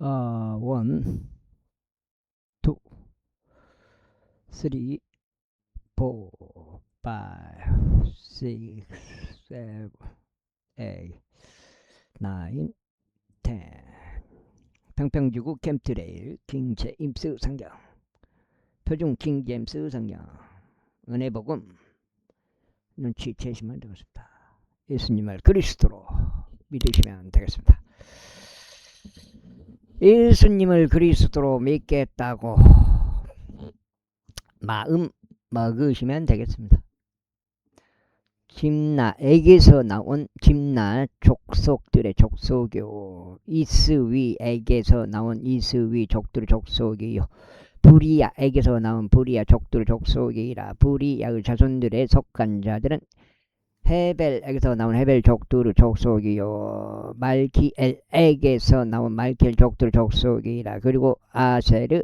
1, 2, 3, 4, 5, 6, 7, 8, 9, 10. 평평지구 캠트레일 킹 제임스 성경, 표준 킹 제임스 성경, 은혜복음 눈치채시면 되겠습니다. 예수님을 그리스도로 믿으시면 되겠습니다. 예수님을 그리스도로 믿겠다고 마음 먹으시면 되겠습니다. 김나에게서 나온 김나 족속들의 족속이요, 이스위에게서 나온 이스위 족들의 족속이요, 부리야에게서 나온 부리야 족들의 족속이라. 부리야의 자손들에 속한 자들은 헤벨에게서 나온 헤벨 족들의 족속이요, 말기엘에게서 나온 말기엘 족들의 족속이라. 그리고 아세르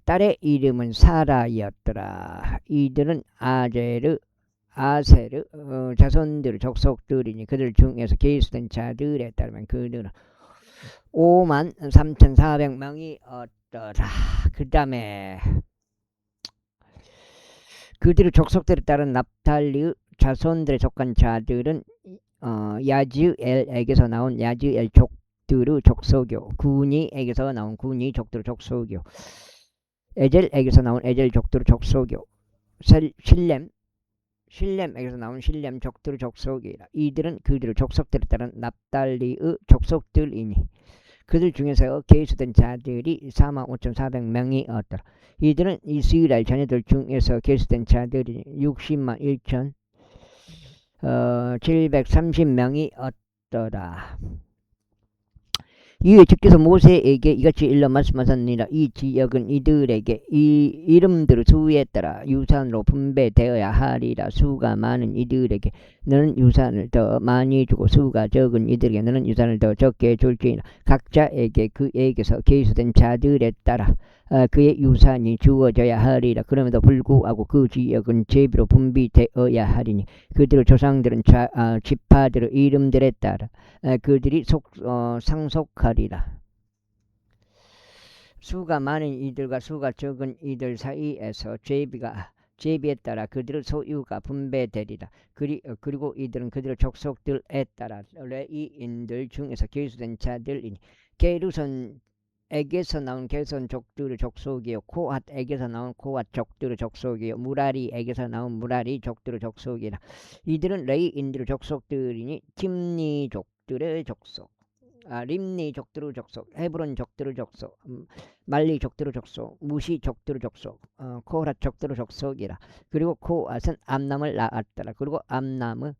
딸의 이름은 사라였더라. 이들은 아세르 자손들의 족속들이니 그들 중에서 계수된 자들에 따르면 그들은 53,400명이 얻더라. 그 다음에 그들의 족속들에 따른 납달리의 자손들에 속한 자들은 야즈엘에게서 나온 야즈엘 족들의 족속이요, 구니에게서 나온 구니 족들의 족속이요, 에젤에게서 나온 에젤 족들의 족속이요, 실렘에게서 나온 실렘 족들의 족속이라. 이들은 그들의 족속들에 따른 납달리의 족속들이니 그들 중에서 계수된 자들이 45,400명이 얻더라. 이들은 이스라엘 자녀들 중에서 계수된 자들이 601,730명이 얻더라. 이에 주께서 모세에게 이같이 일러 말씀하셨느니라. 이 지역은 이들에게 이 이름들을 수에 따라 유산으로 분배되어야 하리라. 수가 많은 이들에게 너는 유산을 더 많이 주고 수가 적은 이들에게 너는 유산을 더 적게 줄지니라. 각자에게 그에게서 계수된 자들에 따라 그의 유산이 주어져야 하리라. 그럼에도 불구하고 그 지역은 제비로 분비되어야 하리니 그들의 조상들은 지파들의 이름들에 따라 그들이 상속하리라. 수가 많은 이들과 수가 적은 이들 사이에서 제비에 따라 그들의 소유가 분배되리라. 그리고 이들은 그들의 족속들에 따라 레위인들 중에서 계수된 자들이니 게르손에게서 나온 게르손 족들의 족속이요, 코앗에게서 나온 코앗 족들의 족속이요, 무라리에게서 나온 무라리 족들의 족속이라. 이들은 레위인들의 족속들이니 김니 족들의 족속, 림니 족들의 족속, 헤브론 족들의 족속, 말리 족들의 족속, 무시 족들의 족속, 코랏 족들의 족속이라. 그리고 코앗은 암남을 낳았더라. 그리고 암남의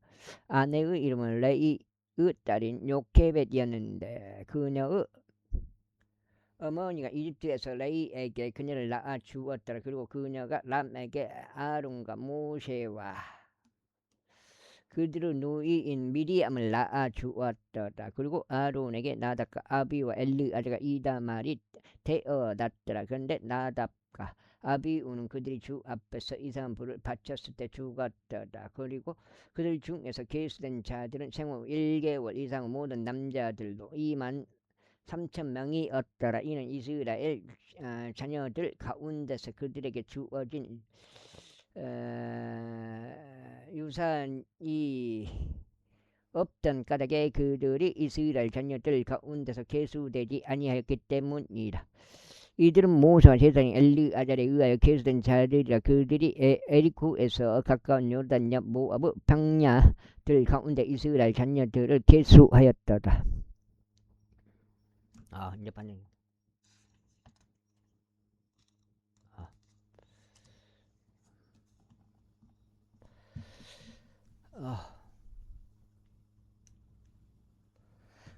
아내의 이름은 레이의 딸인 요케벳이었는데 그녀의 어머니가 이집트에서 레이에게 그녀를 낳아 주었더라. 그리고 그녀가 람에게 아론과 모세와 그들의 누이인 미리암을 낳아 주었더라. 그리고 아론에게 나답과 아비와 엘르아자가 이다말이 태어났더라. 그런데 나답과 아비우는 그들이 주 앞에서 이상한 불을 바쳤을 때 죽었더라. 그리고 그들 중에서 계수된 자들은 생후 1개월 이상 모든 남자들도 23,000명이 얻더라. 이는 이스라엘 자녀들 가운데서 그들에게 주어진 유산이 없던 까닭에 그들이 이스라엘 자녀들 가운데서 계수되지 아니하였기 때문이라. 이들은 모세와 제사장 엘르아잘에 의하여 계수된 자들이라. 그들이 에리코에서 가까운 요단 옆 모압의 평야들 가운데 이스라엘 자녀들을 계수하였더라. 이제 반영.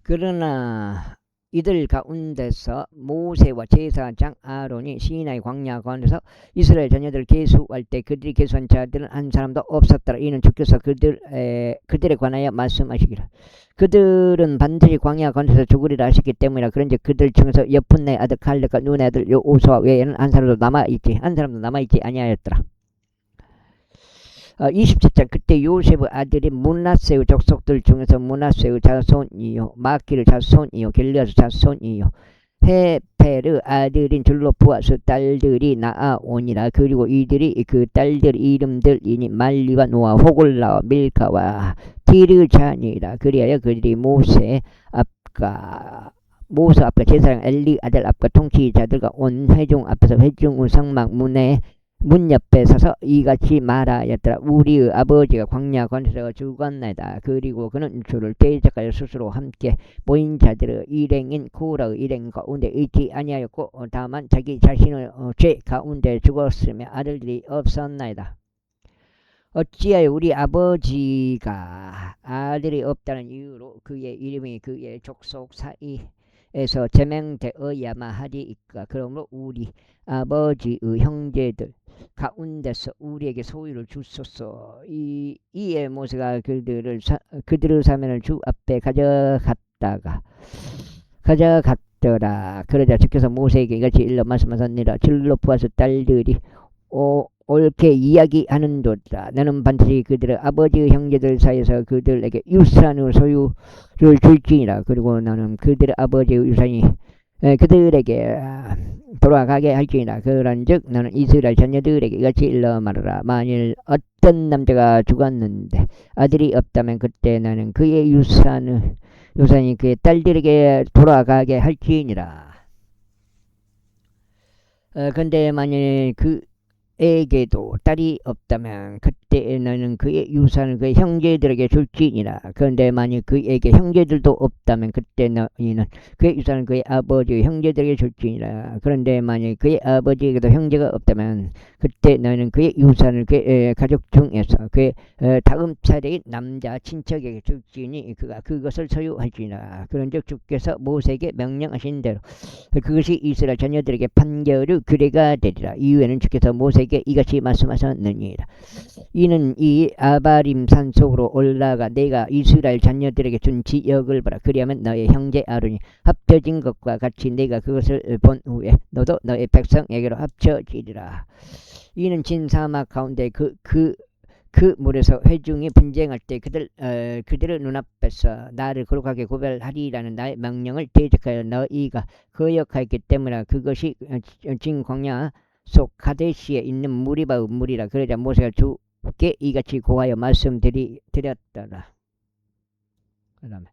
그러나 이들 가운데서 모세와 제사장 아론이 시나이 광야 가운데서 이스라엘 자녀들을 계수할 때 그들이 계수한 자들은 한 사람도 없었더라. 이는 주께서 그들에 관하여 말씀하시기를 그들은 반드시 광야 가운데서 죽으리라 하셨기 때문이라. 그런즉 그들 중에서 여푼네 아들 칼렙과 눈의 아들 요호수아 외에는 한 사람도 남아있지 아니하였더라. 27장 그때 요셉의 아들이 므낫세의 족속들 중에서 므낫세의 자손이요 마키의 자손이요 길르앗의 자손이요 헤페르 아들인 줄로푸아스 딸들이 나아오니라. 그리고 이들이 그 딸들 이름들이니 말리와 노아 호골라와 밀카와 디르자니라. 그리하여 그들이 모세 앞과 제사장 엘리 아들 앞과 통치자들과 온 회중 앞에서 회중 우상막 문 옆에 서서 이같이 말하였더라. 우리의 아버지가 광야 건너서 죽었나이다. 그리고 그는 주를 대적하여 스스로 함께 모인 자들의 일행인 코라의 일행 가운데 있지 아니하였고 다만 자기 자신의 죄 가운데 죽었으며 아들들이 없었나이다. 어찌하여 우리 아버지가 아들이 없다는 이유로 그의 이름이 그의 족속 사이에서 제명되어야만 하리이까. 그러므로 우리 아버지의 형제들 가운데서 우리에게 소유를 주소서. 이에 모세가 그들의 사면을 주 앞에 가져갔더라. 그러자 주께서 모세에게 이같이 일러 말씀하셨느니라. 줄로푸아스 딸들이 옳게 이야기하는도다. 너는 반드시 그들의 아버지의 형제들 사이에서 그들에게 유산의 소유를 줄지니라. 그리고 너는 그들의 아버지의 유산이 그들에게 돌아가게 할지니라. 그런즉 너는 이스라엘 자녀들에게 이같이 일러 말하라. 만일 어떤 남자가 죽었는데 아들이 없다면 그때 너는 그의 유산이 그의 딸들에게 돌아가게 할지니라. 근데 만일 그에게도 딸이 없다면 그때 너는 그의 유산을 그의 형제들에게 줄지니라. 그런데 만일 그에게 형제들도 없다면 그때 너희는 그의 유산을 그의 아버지의 형제들에게 줄지니라. 그런데 만일 그의 아버지에게도 형제가 없다면 그때 너희는 그의 유산을 그의 가족 중에서 그의 다음 차례의 남자 친척에게 줄지니 그가 그것을 소유할지니라. 그런즉 주께서 모세에게 명령하신 대로 그것이 이스라엘 자녀들에게 판결의 규례가 되리라. 이후에는 주께서 모세에게 이같이 말씀하셨느니라. 이는 이 아바림 산 속으로 올라가 내가 이스라엘 자녀들에게 준 지역을 보라. 그리하면 너의 형제 아론이 합쳐진 것과 같이 내가 그것을 본 후에 너도 너의 백성에게로 합쳐지리라. 이는 진 사막 가운데 그 물에서 회중이 분쟁할 때 그들의 눈앞에서 나를 거룩하게 구별하리라는 나의 명령을 대적하여 너희가 거역하였기 때문에 그것이 진 광야 속 가데시에 있는 무리바의 물이라. 그러자 모세가 주께 이같이 고하여 말씀드렸더라. 그 다음에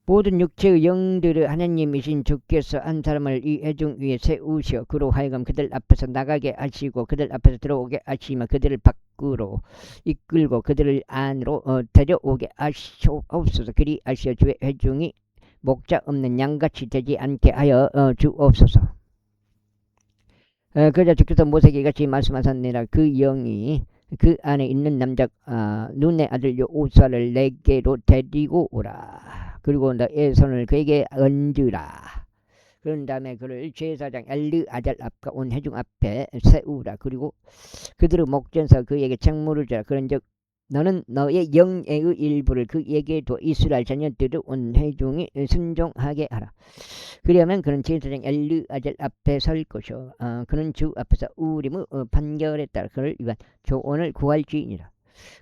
모든 육체의 영들의 하나님이신 주께서 한 사람을 이 회중 위에 세우시어 그로 하여금 그들 앞에서 나가게 하시고 그들 앞에서 들어오게 하시며 그들을 밖으로 이끌고 그들을 안으로 데려오게 하시옵소서. 그리 하시어 주의 회중이 목자 없는 양같이 되지 않게 하여 주옵소서. 그러자 주께서 모세에게 이같이 말씀하셨느니라. 그 영이 그 안에 있는 남자 눈의 아들 여호수아를 내게로 데리고 오라. 그리고 너의 손을 그에게 얹으라. 그런 다음에 그를 제사장 엘리 아들 앞과 온 회중 앞에 세우라. 그리고 그들의 목전에서 그에게 책무를 주라. 그런즉 너는 너의 영의 일부를 그에게 둬 이스라엘 자녀들의 온 회중이 순종하게 하라. 그러면 그는 제사장 엘리 아들 앞에 설 것이요 그는 주 앞에서 우림의 판결에 따라 그를 위한 조언을 구할지니라.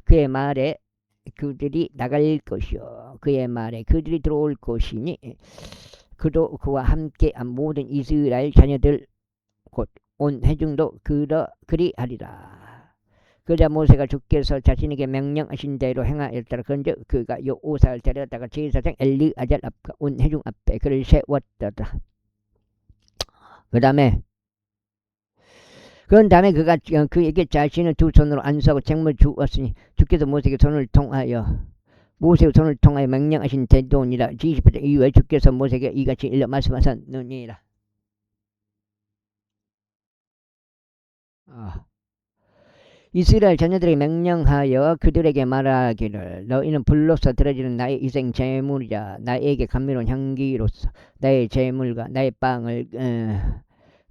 그의 말에 그들이 나갈 것이요 그의 말에 그들이 들어올 것이니 그도 그와 함께한 모든 이스라엘 자녀들 곧 온 회중도 그리하리라. 그러자 모세가 주께서 자신에게 명령하신 대로 행하였더라. 그런즉 그가 여호수아를 데려다가 제사장 엘리 아들 앞과 온 회중 앞에 그를 세웠더라. 그런 다음에 그가 그에게 자신의 두 손으로 안수하고 책무를 주었으니 주께서 모세의 손을 통하여 명령하신 대도니라. 28절 이후에 주께서 모세에게 이같이 일러 말씀하셨느니라. 이스라엘 자녀들에게 명령하여 그들에게 말하기를 너희는 불로서 드려지는 나의 희생 제물이자 나에게 감미로운 향기로서 나의 제물과 나의 빵을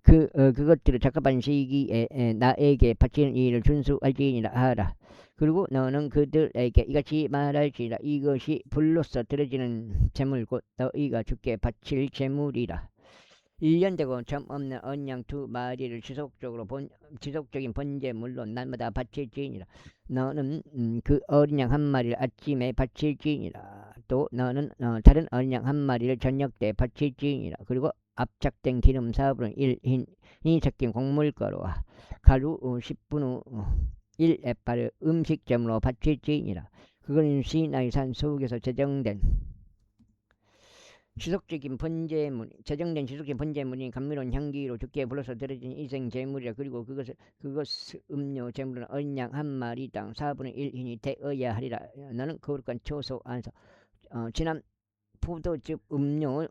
그것들을 적합한 시기에 나에게 바치는 일을 준수할지니라 하라. 그리고 너는 그들에게 이같이 말할지니라. 이것이 불로서 드려지는 제물 곧 너희가 주께 바칠 제물이라. 1년 되고 점 없는 언양 두 마리를 지속적인 번제물로 날마다 바칠지니라. 너는 그 어린 양 한 마리를 아침에 바칠지니라. 또 너는 다른 어린 양 한 마리를 저녁 때 바칠지니라. 그리고 압착된 기름 4분의 1 흰이 섞인 곡물가루와 가루 10분의 1 에파를 음식점으로 바칠지니라. 그건 시나이 산 속에서 제정된 지속적인 번제물인 감미로운 향기로 주께 불러서 드려진 이생 제물이라. 그리고 그것 음료 제물은 어린 양 한 마리당 4분의 1 흰이 되어야 하리라. 너는 거룩한 초소 안에서 진한 포도즙이 음료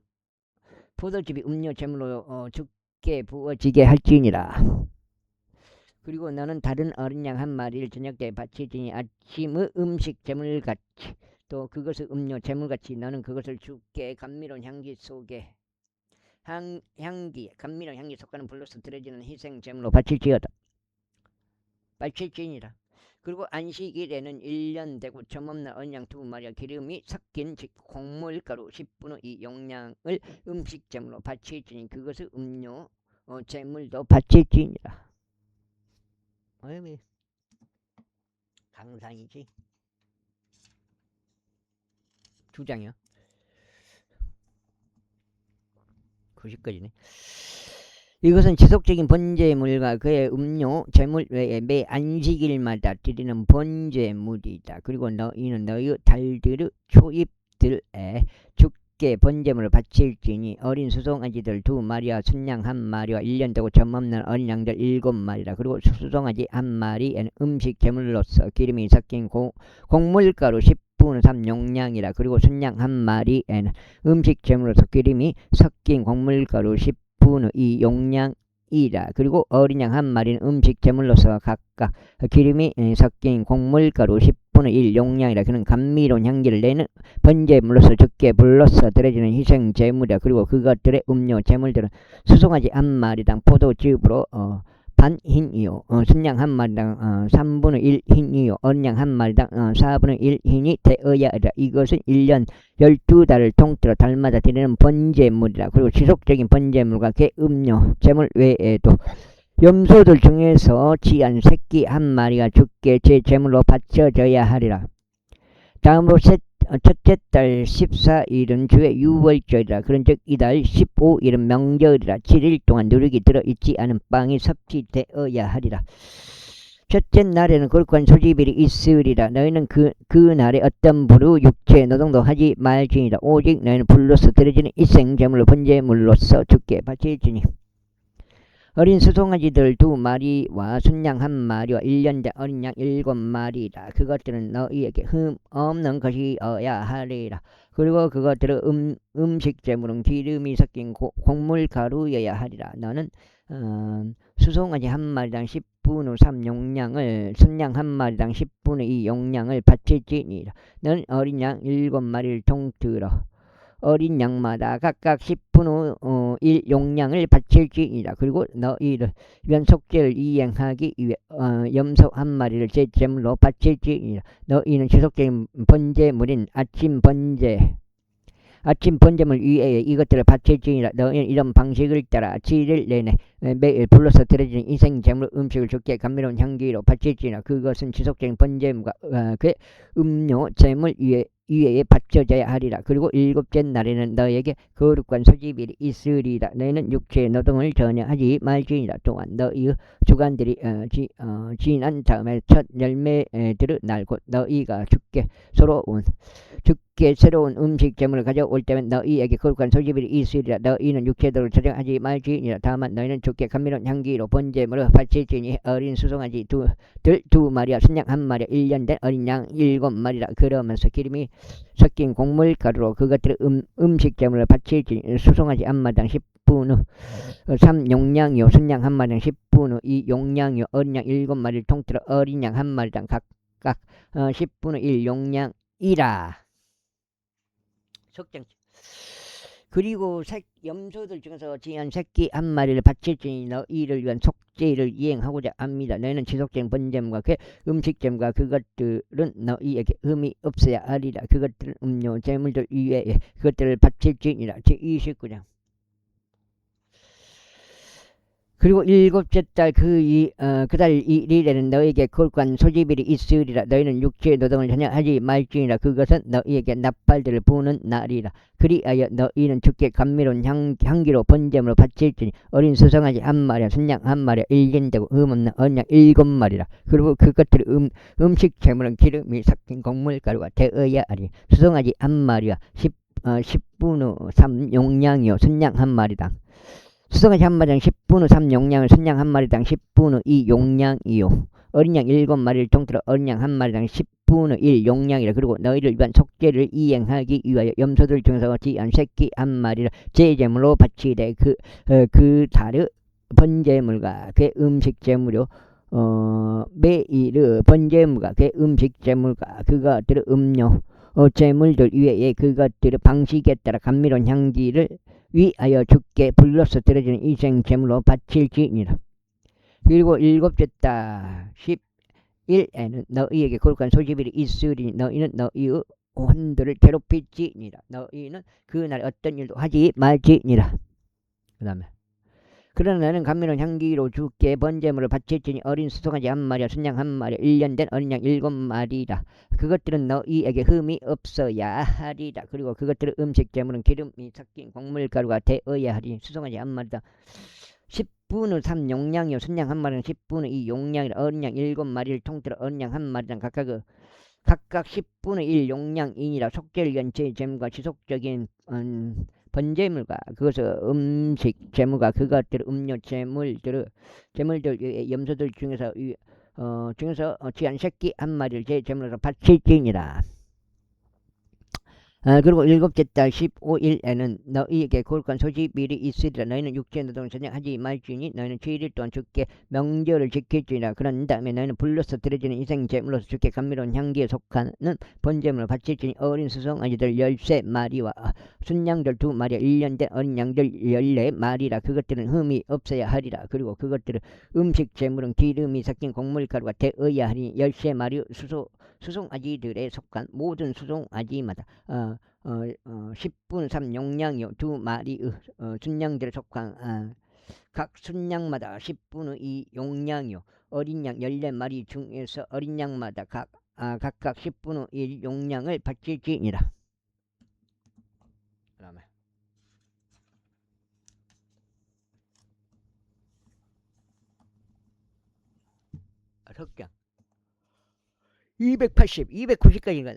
제물로 주께 부어지게 할지니라. 그리고 너는 다른 어린 양 한 마리를 저녁 때 바치지니 아침의 음식 제물같이 또 그것을 음료 제물같이 너는 그것을 주께 감미로운 향기 속에 감미로운 향기 속하는 불로서 드려지는 희생 제물로 바칠지니라. 그리고 안식일에는 1년 되고 점없는 어린 양 두 마리와 기름이 섞인 곡물가루 10분의 2 용량을 음식 제물로 바칠지니 그것을 음료 제물도 바칠지니라. 어이 강상이지. 2장이요. 90까지네. 이것은 지속적인 번제물과 그의 음료 제물 외에 매 안식일마다 드리는 번제물이다. 그리고 너희는 너희 달들의 초입들에 주께 번제물을 바칠지니 어린 수송아지들 2마리와 순양 1마리와 1년 되고 점없는 어린 양들 7마리라. 그리고 수송아지 1마리에는 음식 제물로서 기름이 섞인 곡물가루 10분의 3 용량이라. 그리고 순양 1마리에는 음식 제물로서 기름이 섞인 곡물가루 10분의 2 용량이라. 그리고 어린 양 1마리는 음식 제물로서 각각 기름이 섞인 곡물가루 10분의 1 용량이라. 그는 감미로운 향기를 내는 번제물로서 주께 불러서 드려지는 희생 제물이라. 그리고 그것들의 음료 제물들은 수송아지 1마리당 포도즙으로 반 흰이요 순양 1마리당 3분의 1 흰이요 어린 양 1마리당 4분의 1 흰이 되어야 하리라. 이것은 1년 12달을 통틀어 달마다 드리는 번제물이라. 그리고 지속적인 번제물과 개 음료 제물 외에도 염소들 중에서 지한 새끼 1마리가 주께 제 제물로 바쳐져야 하리라. 다음으로 첫째 달 14일은 주의 유월절이라. 그런즉 이달 15일은 명절이라. 7일 동안 누룩이 들어있지 않은 빵이 섭취되어야 하리라. 첫째 날에는 거룩한 소집일이 있으리라. 너희는 그 날에 어떤 부로 육체 노동도 하지 말지니라. 오직 너희는 불로서 드려지는 일생제물로 번제물로서 주께 바칠지니 어린 수송아지들 2마리와 순양 1마리와 1년 된 어린 양 7마리라. 그것들은 너희에게 흠 없는 것이어야 하리라. 그리고 그것들은 음식 제물은 기름이 섞인 곡물가루여야 하리라. 너는 수송아지 1마리당 10분의 3 용량을 순양 1마리당 10분의 2 용량을 바칠지니라. 너는 어린 양 7마리를 통틀어 어린 양마다 각각 10분의 1 용량을 바칠지니라. 그리고 너희를 연속제를 이행하기 위해 염소 1마리를 제 제물로 바칠지니라. 너희는 지속적인 번제물인 아침 번제물 위에 이것들을 바칠지니라. 너희는 이런 방식을 따라 7일 내내 매일 불러서 드려지는 인생제물 음식을 주께 감미로운 향기로 바칠지니라. 그것은 지속적인 번제물과 그 음료 제물 위에 바쳐져야 하리라. 그리고 7째 날에는 너에게 거룩한 소집일이 있으리라. 너희는 육체의 노동을 전혀 하지 말지니라. 또한 너희의 주간들이 지난 다음에 첫 열매들의 날 곧 너희가 주께 새로운 음식 제물을 가져올 때면 너희에게 거룩한 소집일이 있으리라. 너희는 육체대로 저장하지 말지니라. 다만 너희는 주께 감미로운 향기로 번제물을 바칠지니 어린 수송아지 2마리와 순양 1마리와 1년 된 어린 양 7마리라. 그러면서 기름이 섞인 곡물가루로 그것들의 음식 제물을 바칠지니 수송아지 1마리당 10분의 3 용량이요 순양 1마리당 10분의 2 용량이요 어린 양 7마리를 통틀어 어린 양 1마리당 각각 10분의 1 용량이라. 속장. 그리고 염소들 중에서 지한 새끼 1마리를 바칠지니 너희를 위한 속죄를 이행하고자 합니다. 너희는 지속적인 번제물과 그 음식제물과 그것들은 너희에게 흠이 없어야 하리라. 그것들은 음료 제물들 위에 그것들을 바칠지니라. 제29장. 그리고 일곱째 달 그달 1일에는 너에게 거룩한 소집일이 있으리라. 너희는 육체의 노동을 전혀 하지 말지니라. 그것은 너희에게 나팔들을 부는 날이라. 그리하여 너희는 주께 감미로운 향기로 번제물로 바칠지니 어린 수송아지 한 마리와 순양 한 마리와 일년되고 없는 언양 7마리라. 그리고 그것들의 음식 재물은 기름이 삭힌 곡물가루가 되어야 하리. 수송아지 한 마리와 10분의 3 용량이요 순양 한 마리당 수송아지 한 마리당 10분의 3 용량을 순양 한 마리당 10분의 2 용량이요 어린 양 7마리를 통틀어 어린 양 한 마리당 10분의 1 용량이라. 그리고 너희를 위한 속죄를 이행하기 위하여 염소들 중에서 지한 새끼 한 마리를 제제물로 바치되 그 달의 번제물과 그 음식 제물요 매일의 번제물과 그 음식 제물과 그것들의 음료 제물들 위에 그것들의 방식에 따라 감미로운 향기를 위하여 주께 불로서 드려지는 이생 제물로 바칠지니라. 그리고 일곱째 달 10일에는 너희에게 거룩한 소집일이 있으리니 너희는 너희의 혼들을 괴롭힐지니라. 너희는 그날 어떤 일도 하지 말지니라. 그 다음에 그러나 너는 감미로운 향기로 주께 번제물을 바칠지니 어린 수송아지 한 마리와 순양 한 마리와 1년된 어린 양 7마리라. 그것들은 너희에게 흠이 없어야 하리라. 그리고 그것들의 음식 제물은 기름이 섞인 곡물가루가 되어야 하리니 수송아지 한 마리당 10분의 3 용량이요 순양 한 마리는 10분의 2 용량이라. 어린 양 7마리를 통틀어 어린 양 한 마리당 각각 10분의 1 용량이니라. 속죄를 위한 제물과 지속적인 번제물과 그것의 음식 제물과 그것들 음료 제물들 염소들 중에서 지한 새끼 한 마리를 제 제물로 바칠지니라. 그리고 일곱째 달 15일에는 너희에게 거룩한 소집일이 있으리라. 너희는 육체 노동을 전혀 하지 말지니 너희는 7일 동안 주께 명절을 지킬지니라. 그런 다음에 너희는 불로서 드려지는 이생 제물로서 주께 감미로운 향기에 속하는 번제물을 바칠지니 어린 수송아지들 13마리와 순양들 2마리와 1년된 어린 양들 14마리라. 그것들은 흠이 없어야 하리라. 그리고 그것들은 음식 제물은 기름이 섞인 곡물가루가 되어야 하니 13마리 수송아지들에 속한 모든 수송아지마다 10분의 3 용량이요 2마리 순양들에 속한 각 순양마다 10분의 2 용량이요 어린 양 14마리 중에서 어린 양마다 각각 10분의 1 용량을 바칠지니라. 그다음에 석장 290까지가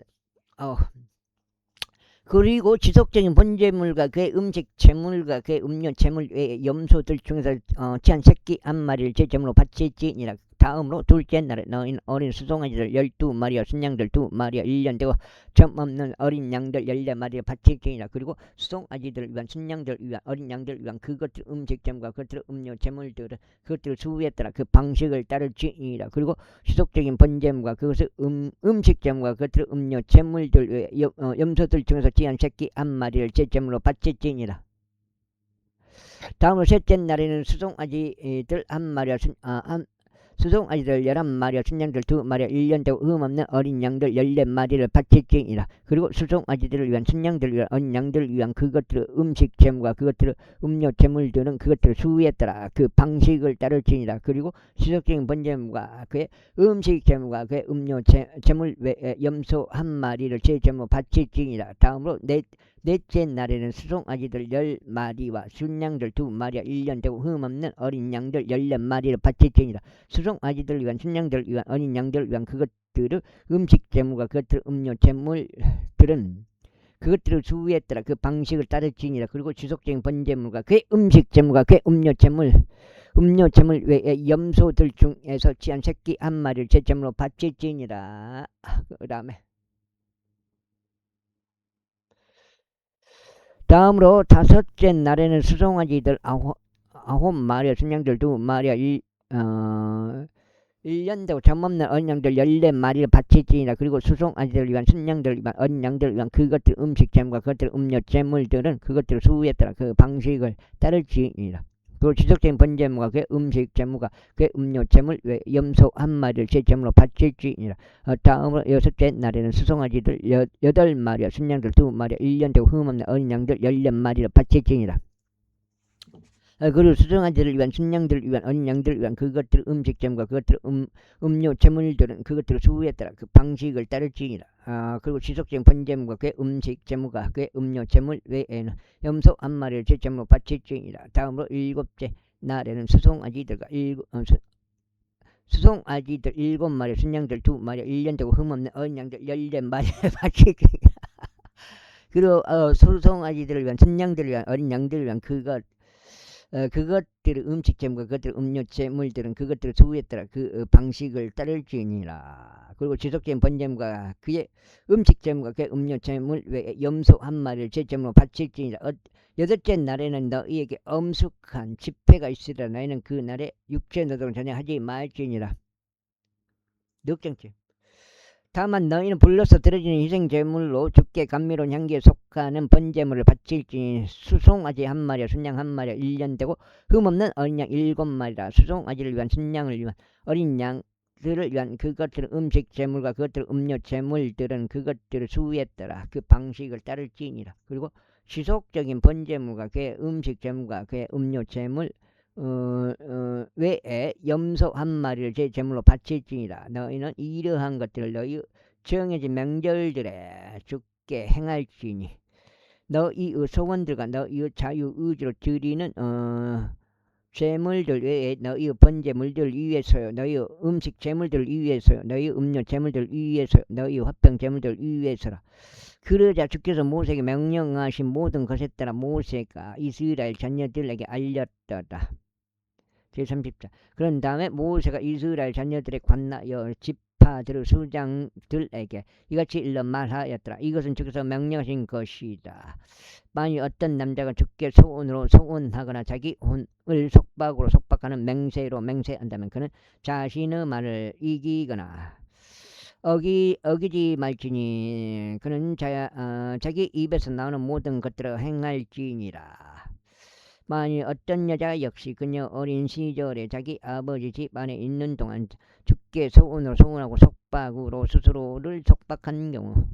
그리고 지속적인 번제물과 그의 음식 제물과 그의 음료 제물 외에 염소들 중에서 지한 새끼 한 마리를 제 제물로 바칠지니라. 다음으로 둘째 날에 너희는 어린 수송아지들 12마리와 순양들 2마리와 1년되고 점 없는 어린 양들 14마리를 바칠지니라. 그리고 수송아지들을 위한 순양들을 위한 어린 양들을 위한 그것들 음식 제물과 그것들 음료 제물들은 그것들 수에 따라 그 방식을 따를지니라. 그리고 지속적인 번제물과 그것의 음식 제물과 그것들 음료 제물들 외에 염소들 중에서 지한 새끼 한 마리를 제 제물로 바칠지니라. 다음으로 셋째 날에는 수송아지들 한 마리와 수송아지들 11마리와 순양들 2마리와 1년되고 흠없는 어린 양들 14마리를 바칠지니라. 그리고 수송아지들을 위한 순양들을 위한 어린 양들을 위한 그것들의 음식 제물과 그것들의 음료 제물들은 그것들의 수에 따라 그 방식을 따를지니라. 그리고 지속적인 번제물과 그의 음식 제물과 그의 음료 제물 외에 염소 한 마리를 제 제물로 바칠지니라. 다음으로 넷째 날에는 수송아지들 10마리와 순양들 2마리와 1년되고 흠없는 어린 양들 14마리를 바칠지니라. 수송아지들을 위한 순양들을 위한 어린 양들을 위한 그것들의 음식 제물과 그것들의 음료 제물들은 그것들의 수에 따라 그 방식을 따를지니라. 그리고 지속적인 번제물과 그의 음식 제물과 그의 음료 제물 외에 염소들 중에서 지한 새끼 한 마리를 제 제물로 바칠지니라. 그 다음으로 다섯째 날에는 수송아지들 9마리와 순양들 2마리와 1년되고 점없는 어린 양들 14마리를 바칠지니라. 그리고 수송아지들을 위한 순양들을 위한 어린 양들을 위한 그것들 음식 제물과 그것들 음료 제물들은 그것들 수에 따라 그 방식을 따를지니라. 그리고 지속적인 번제물과 그 음식 제물과 그 음료 제물 외 염소 한 마리를 제 제물로 바칠지니라. 다음으로 여섯째 날에는 수송아지들 8마리와 순양들 2마리와 1년되고 흠없는 어린 양들 14마리를 바칠지니라. 그리고 수송아지를 위한 순양들을 위한 어린 양들을 위한 그것들 음식점과 그것들 음료 재물들은 그것들을 수후에 따라 그 방식을 따를지니라. 그리고 지속적인 번제물과 그 음식 재물과 그 음료 재물 외에는 염소 한 마리를 제재물로 바칠지니라. 다음으로 일곱째 날에는 수송아지들과 수송아지들 7마리, 순양들 2마리, 1년 되고 흠없는 어린 양들 14마리를 바칠지니라. 그리고 수송아지들을 위한 순양들을 위한 어린 양들을 위한 그것들의 음식 재물과 그것들의 음료 재물들은 그것들을 수후에 따라 그 방식을 따를지니라. 그리고 지속적인 번제물과 그의 음식 재물과 그의 음료 재물 외에 염소 한 마리를 제재물로 바칠지니라. 여덟째 날에는 너희에게 엄숙한 집회가 있으리라. 너희는 그 날에 육체 노동을 전혀 하지 말지니라. 넉장째. 다만 너희는 불로서 드려지는 희생제물로 주께 감미로운 향기에 속하는 번제물을 바칠지니 수송아지 한 마리와 순양 한 마리와 1년 되고 흠없는 어린 양 7마리라. 수송아지를 위한 순양을 위한 어린 양들을 위한 그것들은 음식 제물과 그것들 음료 제물들은 그것들을 수후에 따라 그 방식을 따를지니라. 그리고 지속적인 번제물과 그의 음식 제물과 그의 음료 제물 외에 염소 한 마리를 제 제물로 바칠지니라. 너희는 이러한 것들을 너희 정해진 명절들에 주께 행할지니 너희의 소원들과 너희의 자유의지로 드리는 제물들 외에 너희의 번제물들을 위해서요, 너희의 음식 제물들을 위해서요, 너희의 음료 제물들을 위해서요, 너희의 화평 제물들을 위해서라. 그러자 주께서 모세에게 명령하신 모든 것에 따라 모세가 이스라엘 자녀들에게 알렸더라. 제30장. 그런 다음에 모세가 이스라엘 자녀들의 관나여 지파들의 수장들에게 이같이 일러 말하였더라. 이것은 주께서 명령하신 것이다. 만일 어떤 남자가 주께 소원으로 소원하거나 자기 혼을 속박으로 속박하는 맹세로 맹세한다면 그는 자신의 말을 이기거나 어기지 말지니 그는 자기 입에서 나오는 모든 것들을 행할지니라. 만일 어떤 여자 역시 그녀 어린 시절에 자기 아버지 집안에 있는 동안 주께 소원으로 소원하고 속박으로 스스로를 속박한 경우,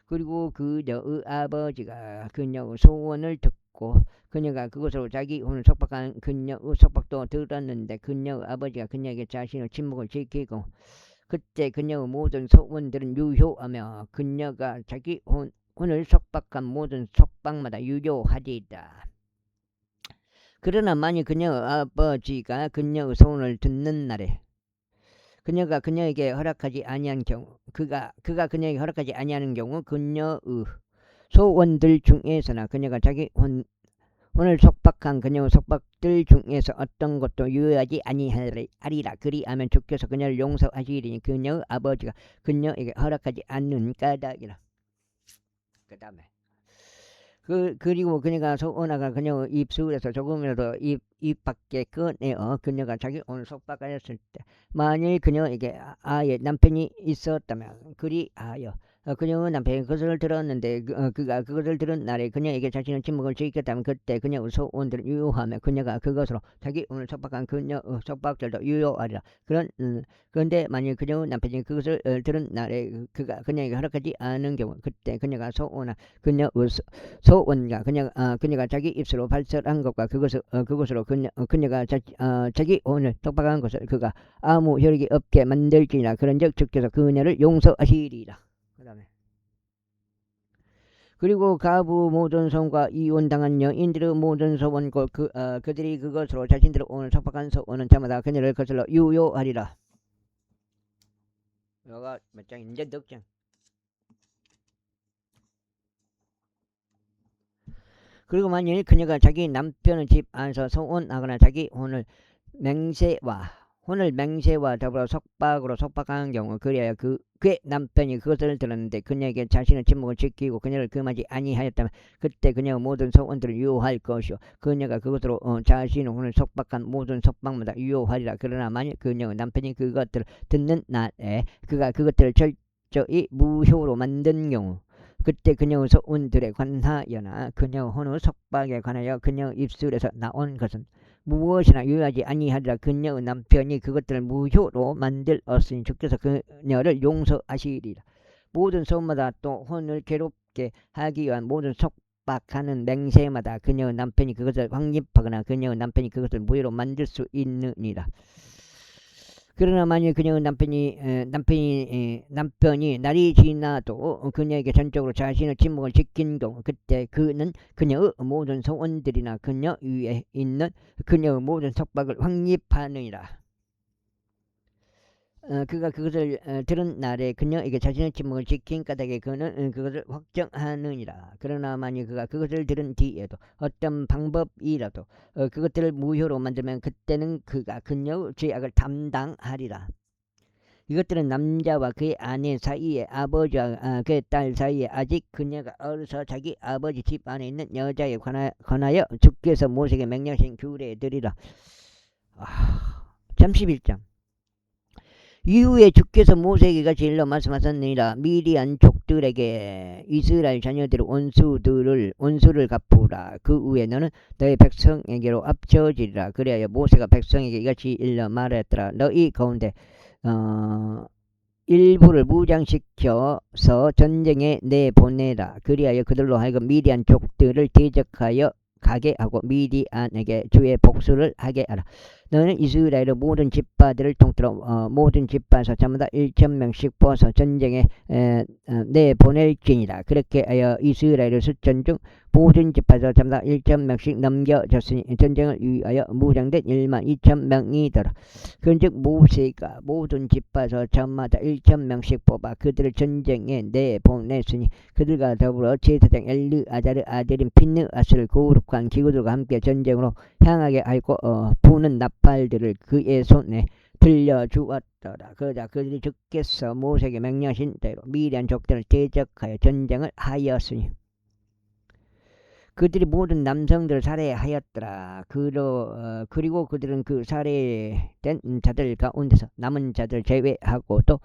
그리고 그녀의 아버지가 그녀의 소원을 듣고 그녀가 그것으로 자기 혼을 속박한 그녀의 속박도 들었는데 그녀의 아버지가 그녀에게 자신의 침묵을 지키고 그때 그녀의 모든 소원들은 유효하며 그녀가 자기 혼을 속박한 모든 속박마다 유효하리이다. 그러나 만일 그녀의 아버지가 그녀의 소원을 듣는 날에 그녀가 그녀에게 허락하지 아니한 경우, 그가 그녀에게 허락하지 아니하는 경우 그녀의 소원들 중에서나 그녀가 자기 혼을 속박한 그녀의 속박들 중에서 어떤 것도 유효하지 아니하리라. 그리하면 주께서 그녀를 용서하시리니 그녀의 아버지가 그녀에게 허락하지 않는 까닭이라. 그 다음에 그리고 그녀가 소원하가 그녀의 입술에서 조금이라도 입 밖에 꺼내어 그녀가 자기 혼을 속박하였을 때 만일 그녀에게 아예 남편이 있었다면 그리하여 그녀의 남편이 그것을 들었는데 그가 그것을 들은 날에 그녀에게 자신의 침묵을 지켰다면 그때 그녀의 소원들은 유효하며 그녀가 그것으로 자기 혼을 속박한 그녀의 속박들도 유효하리라. 그런데 만일 그녀의 남편이 그것을 들은 날에 그가 그녀에게 허락하지 않은 경우 그때 그녀가 소원한 그녀의 소원과 그녀가 자기 입술로 발설한 것과 그것으로 그녀가 자기 혼을 속박한 것을 그가 아무 효력이 없게 만들지니라. 그런즉 주께서 그녀를 용서하시리라. 그다음에 그리고 가부 모든 소원과 이혼당한 여인들의 모든 소원 곧 그들이 그것으로 자신들의 혼을 속박한 소원은 저마다 그녀를 거슬러 유효하리라. 여가 몇 장인데? 넉 장. 그리고 만일 그녀가 자기 남편의 집 안에서 소원하거나 자기 혼을 맹세와 더불어 속박으로 속박하는 경우 그래야 그의 남편이 그것을 들었는데 그녀에게 자신의 침묵을 지키고 그녀를 금하지 아니하였다면 그때 그녀의 모든 소원들을 유효할 것이요 그녀가 그것으로 자신의 혼을 속박한 모든 속박마다 유효하리라. 그러나 만일 그녀의 남편이 그것들을 듣는 날에 그가 그것들을 철저히 무효로 만든 경우 그때 그녀의 소원들에 관하여나 그녀의 혼의 속박에 관하여 그녀의 입술에서 나온 것은 무엇이나 유효하지 아니하리라. 그녀의 남편이 그것들을 무효로 만들었으니 주께서 그녀를 용서하시리라. 모든 소원마다 또 혼을 괴롭게 하기 위한 모든 속박하는 맹세마다 그녀의 남편이 그것을 확립하거나 그녀의 남편이 그것을 무효로 만들 수 있느니라. 그러나 만일 그녀의 남편이 날이 지나도 그녀에게 전적으로 자신의 침묵을 지킨 경우 그때 그는 그녀의 모든 소원들이나 그녀 위에 있는 그녀의 모든 속박을 확립하느니라. 그가 그것을 들은 날에 그녀에게 자신의 침묵을 지킨 까닭에 그는 그것을 확정하느니라. 그러나 만일 그가 그것을 들은 뒤에도 어떤 방법이라도 그것들을 무효로 만들면 그때는 그가 그녀의 죄악을 담당하리라. 이것들은 남자와 그의 아내 사이에 아버지와 그의 딸 사이에 아직 그녀가 어려서 자기 아버지 집 안에 있는 여자에 관하여 주께서 모세에게 명령하신 규례들이라. 31장 이후에 주께서 모세에게 같이 일러 말씀하셨느니라. 미디안 족들에게 이스라엘 자녀들의 원수를 갚으라. 그 후에 너는 너희 백성에게로 앞서지리라. 그래야 모세가 백성에게 이같이 일러 말했더라. 너희 가운데 일부를 무장시켜서 전쟁에 내보내라. 그리하여 그들로 하여금 미디안 족들을 대적하여 가게 하고 미디안에게 주의 복수를 하게 하라. 너는 이스라엘의 모든 집파들을 통틀어 모든 집파에서 전부 다 1,000명씩 뽑아서 전쟁에 내보낼지니라. 그렇게 하여 이스라엘의 수천 중 모든 집파에서 전부 다 1,000명씩 넘겨졌으니 전쟁을 위하여 무장된 12,000명이더라. 그런즉 모세가 모든 집파에서 전마다 1,000명씩 뽑아 그들을 전쟁에 내보냈으니 그들과 더불어 제사장 엘르아잘의 아들인 핀느아스를 거룩한 기구들과 함께 전쟁으로 향하게 하고 부는 나팔들을 그의 손에 들려주었더라. 그러자 그들이 주께서 모세에게 명령하신 대로 미디안 족들을 대적하여 전쟁을 하였으니 그들이 모든 남성들을 살해하였더라. 그리고 그들은 그 살해된 자들 가운데서 남은 자들 제외하고 또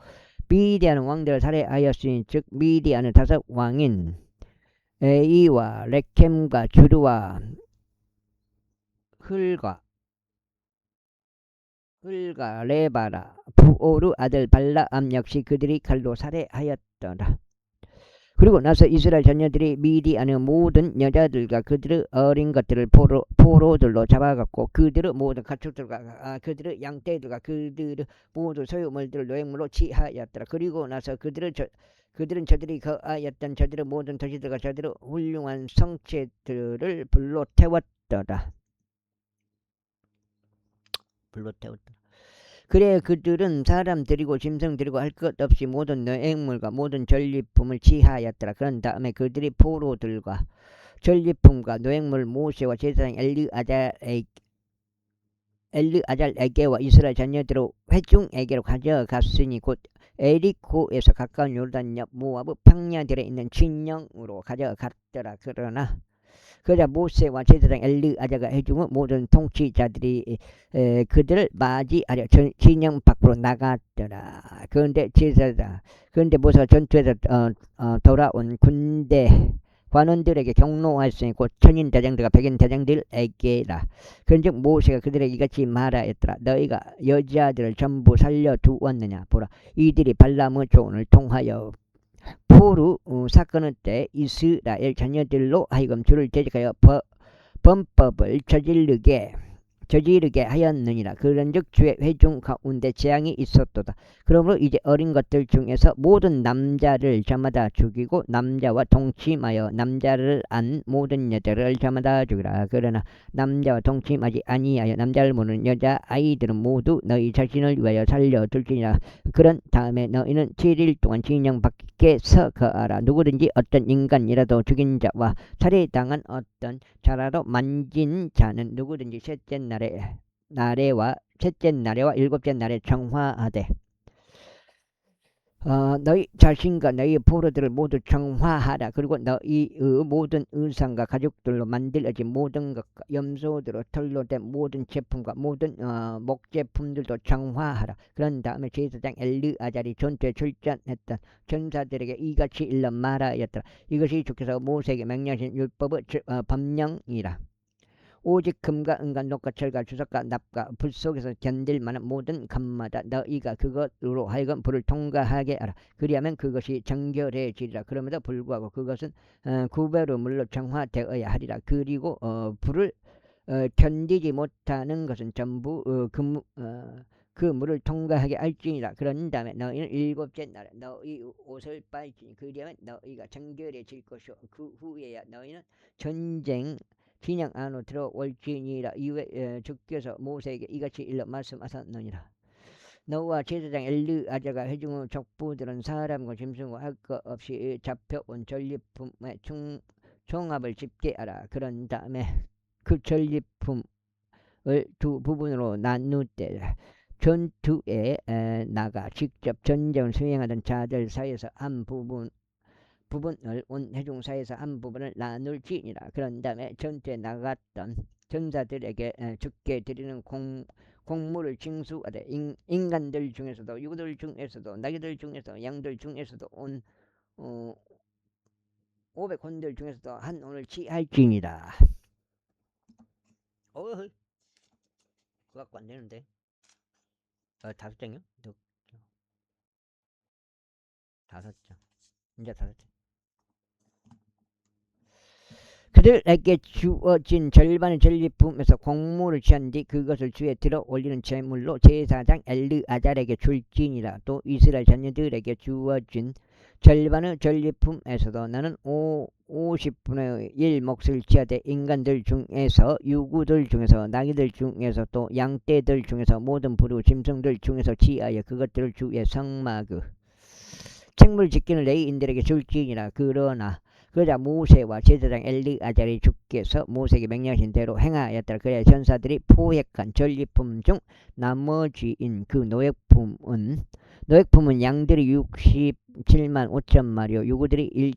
미디안 왕들을 살해하였으니 즉 미디안의 5 왕인 에이와 레켐과 주르와 흘과 레바라 부오르 아들 발라암 역시 그들이 칼로 살해하였더라. 그리고 나서 이스라엘 자녀들이 미디안의 모든 여자들과 그들의 어린 것들을 포로들로 잡아갔고 그들의 모든 가축들과 그들의 양떼들과 그들의 모든 소유물들을 노획물로 취하였더라. 그리고 나서 그들은 저들이 거하였던 저들의 모든 도시들과 저들의 훌륭한 성체들을 불로 태웠더라. 그래 그들은 사람 들이고 짐승 들이고 할 것 없이 모든 노획물과 모든 전리품을 취하였더라. 그런 다음에 그들이 포로들과 전리품과 노획물 모세와 제사장 엘르아잘에게와 이스라엘 자녀들의 회중에게로 가져갔으니 곧 에리코에서 가까운 요르단 옆 모압의 평야들에 있는 진영으로 가져갔더라. 그러자 모세와 제사장 엘르아잘과 회중의 모든 통치자들이 그들을 맞이하려 진영 밖으로 나갔더라. 그런데 모세가 전투에서 돌아온 군대 관원들에게 경로하였으니 곧 천인 대장들과 백인 대장들에게라. 그런즉 모세가 그들에게 이같이 말하였더라. 너희가 여자들을 전부 살려두었느냐. 보라 이들이 발람의 조언을 통하여 포르 사건의 때 이스라엘 자녀들로 하여금 주를 대적하여 범법을 저지르게 하였느니라. 그런즉 주의 회중 가운데 재앙이 있었도다. 그러므로 이제 어린 것들 중에서 모든 남자를 저마다 죽이고 남자와 동침하여 남자를 안 모든 여자를 저마다 죽이라. 그러나 남자와 동침하지 아니하여 남자를 모르는 여자 아이들은 모두 너희 자신을 위하여 살려둘지니라. 그런 다음에 너희는 7일 동안 진영 밖에서 거하라. 누구든지 어떤 인간이라도 죽인 자와 살해당한 어떤 자라도 만진 자는 누구든지 셋째 날에와 일곱째 날에 정화하되 너희 자신과 너희 포로들을 모두 정화하라. 그리고 너희의 모든 의상과 가죽들로 만들어진 모든 것과 염소들로 털로 된 모든 제품과 모든 목제품들도 정화하라. 그런 다음에 제사장 엘르아잘이 전투에 출전했던 전사들에게 이같이 일러 말하였더라. 이것이 주께서 모세에게 명령하신 율법의 법령이라. 오직 금과 은과 녹과 철과 주석과 납과 불 속에서 견딜 만한 모든 감마다 너희가 그것으로 하여금 불을 통과하게 하라. 그리하면 그것이 정결해지리라. 그럼에도 불구하고 그것은 구배로 물로 정화되어야 하리라. 그리고 불을 견디지 못하는 것은 전부 그 물을 통과하게 할지니라. 그런 다음에 너희는 일곱째 날에 너희 옷을 빨지니 그리하면 너희가 정결해질 것이요 그 후에야 너희는 전쟁 진영 안으로 들어올지니라. 이후에 주께서 모세에게 이같이 일러 말씀하셨느니라. 너와 제사장 엘르아자가 회중의 족부들은 사람과 짐승과 할 것 없이 잡혀온 전리품의 종합을 집계하라. 그런 다음에 그 전리품을 두 부분으로 나누되 전투에 나가 직접 전쟁을 수행하던 자들 사이에서 한 부분을 온 회중 사이에서 한 부분을 나눌지니라. 그런 다음에 전투에 나갔던 전사들에게 죽게 드리는 공물을 징수하되 인간들 중에서도 유들 중에서도 나귀들 중에서도 양들 중에서도 온 500혼들 중에서도 한 온을 취할지니라. 그거 갖고 안 되는데. 5장이요? 5장. 이제 5장. 그들에게 주어진 절반의 전리품에서 공물을 취한 뒤 그것을 주에 들어 올리는 제물로 제사장 엘르아잘에게 줄지니라. 또 이스라엘 자녀들에게 주어진 절반의 전리품에서도 나는 50분의 1 몫을 취하되 인간들 중에서 유구들 중에서 나귀들 중에서 또 양떼들 중에서 모든 부류 짐승들 중에서 취하여 그것들을 주의 성막의 책무를 지키는 레위인들에게 줄지니라. 그러자 모세와 제사장 엘르아잘이 주께서 모세에게 명령하신 대로 행하였더라. 그래야 전사들이 포획한 전리품 중 나머지인 그 노획품은 양들이 67만 5천 마리요 유구들이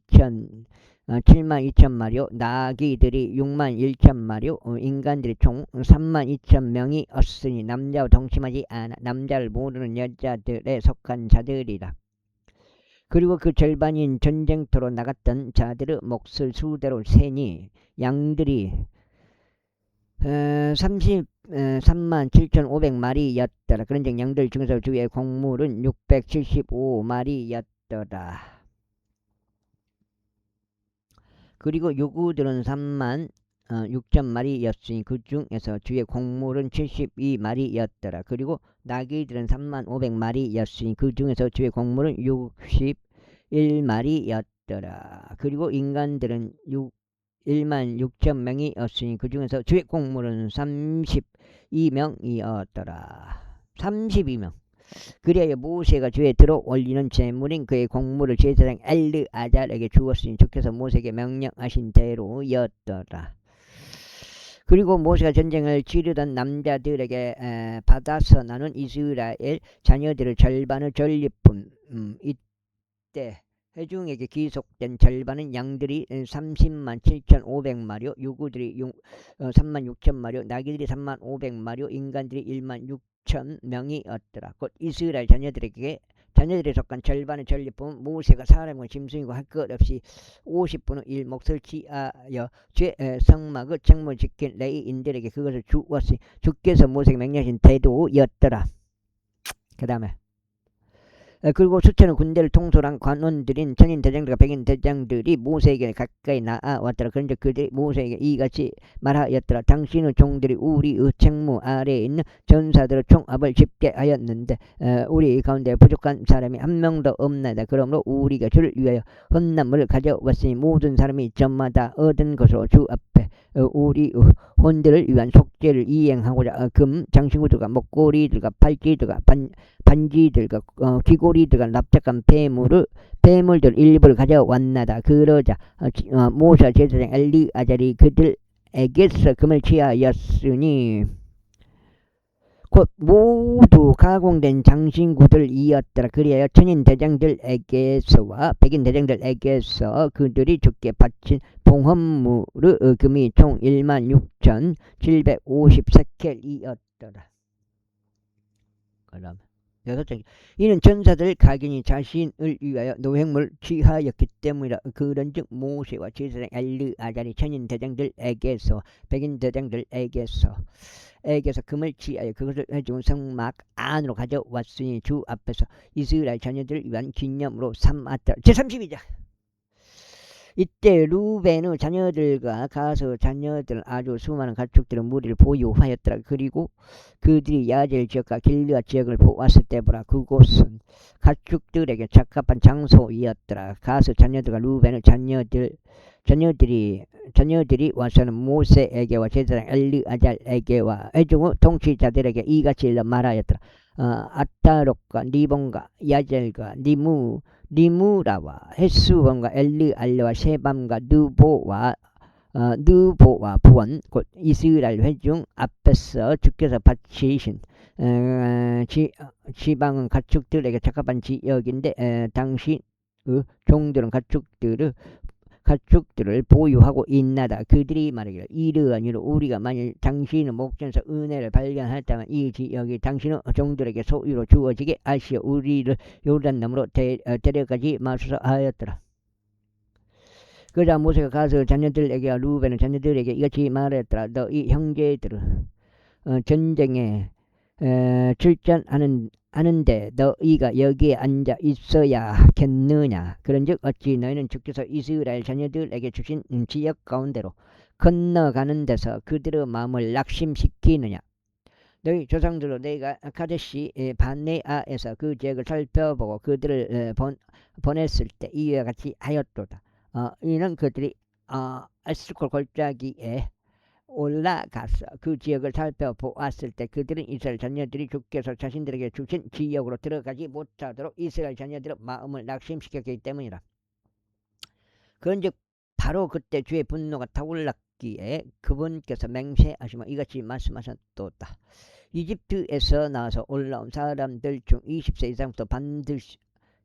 7만 2천 마리요 나귀들이 6만 1천 마리요 인간들이 총 3만 2천 명이었으니 남자와 동침하지 않아 남자를 모르는 여자들에 속한 자들이라. 그리고 그 절반인 전쟁터로 나갔던 자들의 몫을 수대로 세니 양들이 33만 7,500마리였더라. 그런즉 양들 중에서 주의 공물은 675마리였더라. 그리고 유구들은 3만 6천 마리였으니 그 중에서 주의 공물은 72마리였더라. 그리고 나귀들은 3만 500마리였으니 그 중에서 주의 공물은 61마리였더라. 그리고 인간들은 1만 6천 명이었으니 그 중에서 주의 공물은 32명이었더라. 32명. 그리하여 모세가 주에 들어 올리는 제물인 그의 공물을 제사장 엘르아잘에게 주었으니 주께서 모세에게 명령하신 대로였더라. 그리고 모세가 전쟁을 치르던 남자들에게 받아서 나눈 이스라엘 자녀들의 절반의 전리품 이때 회중에게 기속된 절반은 양들이 30만 7,500마리요 유구들이 3만 6천 마리요 나귀들이 3만 500마리요 인간들이 1만 6천 명이었더라. 곧 이스라엘 자녀들에 속한 절반의 전리품은 모세가 사람과 짐승이고 할 것 없이 50분의 1 몫을 취하여 죄 성막의 책무를 지킨 레위인들에게 그것을 주었으니 주께서 모세에게 명령하신 대도였더라. 그 다음에 그리고 수천의 군대를 통솔한 관원들인 천인 대장들과 백인 대장들이 모세에게 가까이 나아왔더라. 그런데 그들이 모세에게 이같이 말하였더라. 당신의 종들이 우리의 책무 아래에 있는 전사들의 총합을 집계하였는데 우리 가운데 부족한 사람이 한 명도 없나이다. 그러므로 우리가 주를 위하여 헌나물을 가져왔으니 모든 사람이 저마다 얻은 것으로 주 앞에 우리 혼들을 위한 속죄를 이행하고자 금, 장신구들과 목걸이들과 팔찌들과 반지들과 귀고리들과 납작한 폐물들 일부를 가져왔나다. 그러자 모세 제사장 엘르아잘이 그들에게서 금을 취하였으니 곧 모두 가공된 장신구들이었더라. 그리하여 천인 대장들에게서와 백인 대장들에게서 그들이 주께 바친 봉헌물의 금이 총 16,750세켈이었더라. 그다음 여섯째, 이는 전사들 각인이 자신을 위하여 노획물 취하였기 때문이라. 그런즉 모세와 제사장 엘르아잘이 천인 대장들에게서 백인 대장들에게서 금을 취하여 그것을 해준 성막 안으로 가져왔으니 주 앞에서 이스라엘 자녀들을 위한 기념으로 삼았더라. 제32장. 이때 루벤의 자녀들과 가서 자녀들 아주 수많은 가축들의 무리를 보유하였더라. 그리고 그들이 야젤 지역과 길르앗 지역을 보았을 때보라. 그곳은 가축들에게 적합한 장소이었더라. 가서 자녀들과 루벤의 자녀들이 와서는 모세에게와 제사장 엘르아잘에게와 회중의 통치자들에게 이같이 말하였더라. 아타롯과 리본과 야젤과 리무라와 헷수본과 엘르알레와 셰밤과 느보와 부원 곧 이스라엘 회중 앞에서 주께서 바치신 지방은 가축들에게 적합한 지역인데 당신의 종들은 가축들을 보유하고 있나다. 그들이 말하기를 이르하니로 우리가 만일 당신의 목전에서 은혜를 발견했다면 이 지역이 당신의 종들에게 소유로 주어지게 하시어 우리를 요르단 너머로 데려가지 마소서 하였더라. 그러자 모세가 가서 자녀들에게 루벤의 자녀들에게 이같이 말했더라. 너희 형제들은 전쟁에 출전하는데 너희가 여기에 앉아 있어야겠느냐. 그런즉 어찌 너희는 주께서 이스라엘 자녀들에게 주신 지역 가운데로 건너가는 데서 그들의 마음을 낙심시키느냐. 너희 조상들로 너희가 카데시 바네아에서 그 지역을 살펴보고 그들을 보냈을 때 이와 같이 하였도다. 이는 그들이 에스콜 골짜기에 올라가서 그 지역을 살펴보았을 때 그들은 이스라엘 자녀들이 주께서 자신들에게 주신 지역으로 들어가지 못하도록 이스라엘 자녀들의 마음을 낙심시켰기 때문이라. 그런즉 바로 그때 주의 분노가 타올랐기에 그분께서 맹세하시며 이같이 말씀하셨도다. 이집트에서 나와서 올라온 사람들 중 20세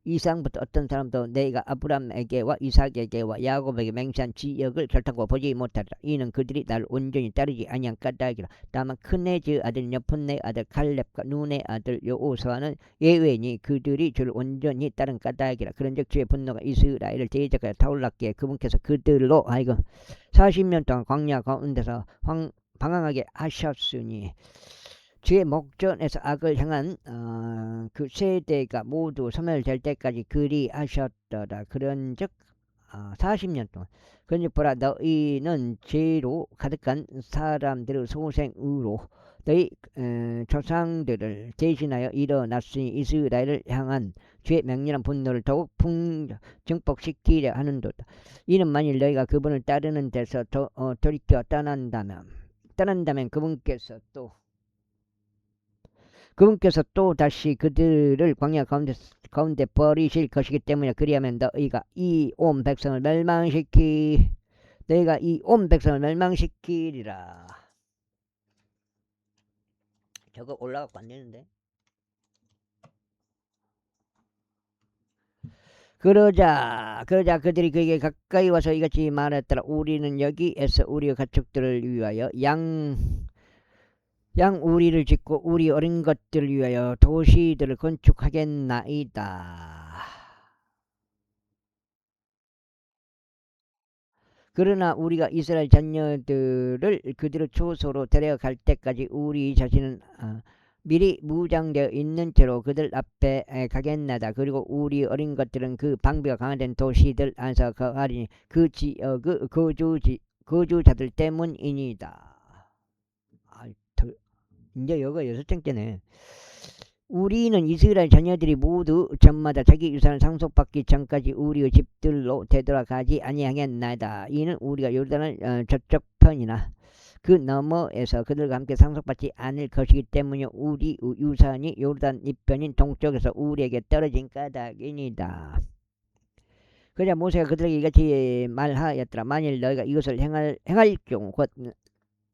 이상부터 어떤 사람도 내가 아브람에게와 이삭에게와 야곱에게 맹세한 지역을 결탄코 보지 못하리라. 이는 그들이 나를 온전히 따르지 아니한 까닭이라. 다만 크네즈 아들 여푼네 아들 칼렙과 눈의 아들 여호수아는 예외니 그들이 주를 온전히 따른 까닭이라. 그런즉 주의 분노가 이스라엘을 대적하여 타올랐기에 그분께서 그들로 하여금 40년 동안 광야 가운데서 방황하게 하셨으니 주의 목전에서 악을 향한 그 세대가 모두 소멸될 때까지 그리하셨더라. 그런즉 40년 동안. 그런즉 보라 너희는 죄로 가득한 사람들의 소생으로 너희 조상들을 대신하여 일어났으니 이스라엘을 향한 주의 맹렬한 분노를 더욱 증폭시키려 하는도다. 이는 만일 너희가 그분을 따르는 데서 돌이켜 떠난다면 그분께서 또 다시 그들을 광야 가운데 버리실 것이기 때문에 그리하면 너희가 이 온 백성을 멸망시키리라. 저거 올라가고 안 되는데. 그러자 그들이 그에게 가까이 와서 이같이 말했더라. 우리는 여기에서 우리의 가축들을 위하여 양 우리를 짓고 우리 어린 것들을 위하여 도시들을 건축하겠나이다. 그러나 우리가 이스라엘 자녀들을 그들의 초소로 데려갈 때까지 우리 자신은 미리 무장되어 있는 채로 그들 앞에 가겠나이다. 그리고 우리 어린 것들은 그 방비가 강화된 도시들 안에서 거하리니 그 지역의 거주자들 때문이니다. 이제 여기가 6장째네. 우리는 이스라엘 자녀들이 모두 전마다 자기 유산을 상속받기 전까지 우리의 집들로 되돌아가지 아니하겠나이다. 이는 우리가 요르단을 저쪽 편이나 그 너머에서 그들과 함께 상속받지 않을 것이기 때문에 우리 유산이 요르단 이편인 동쪽에서 우리에게 떨어진 까닭이니다. 그러자 모세가 그들에게 이같이 말하였더라. 만일 너희가 이것을 행할 경우 곧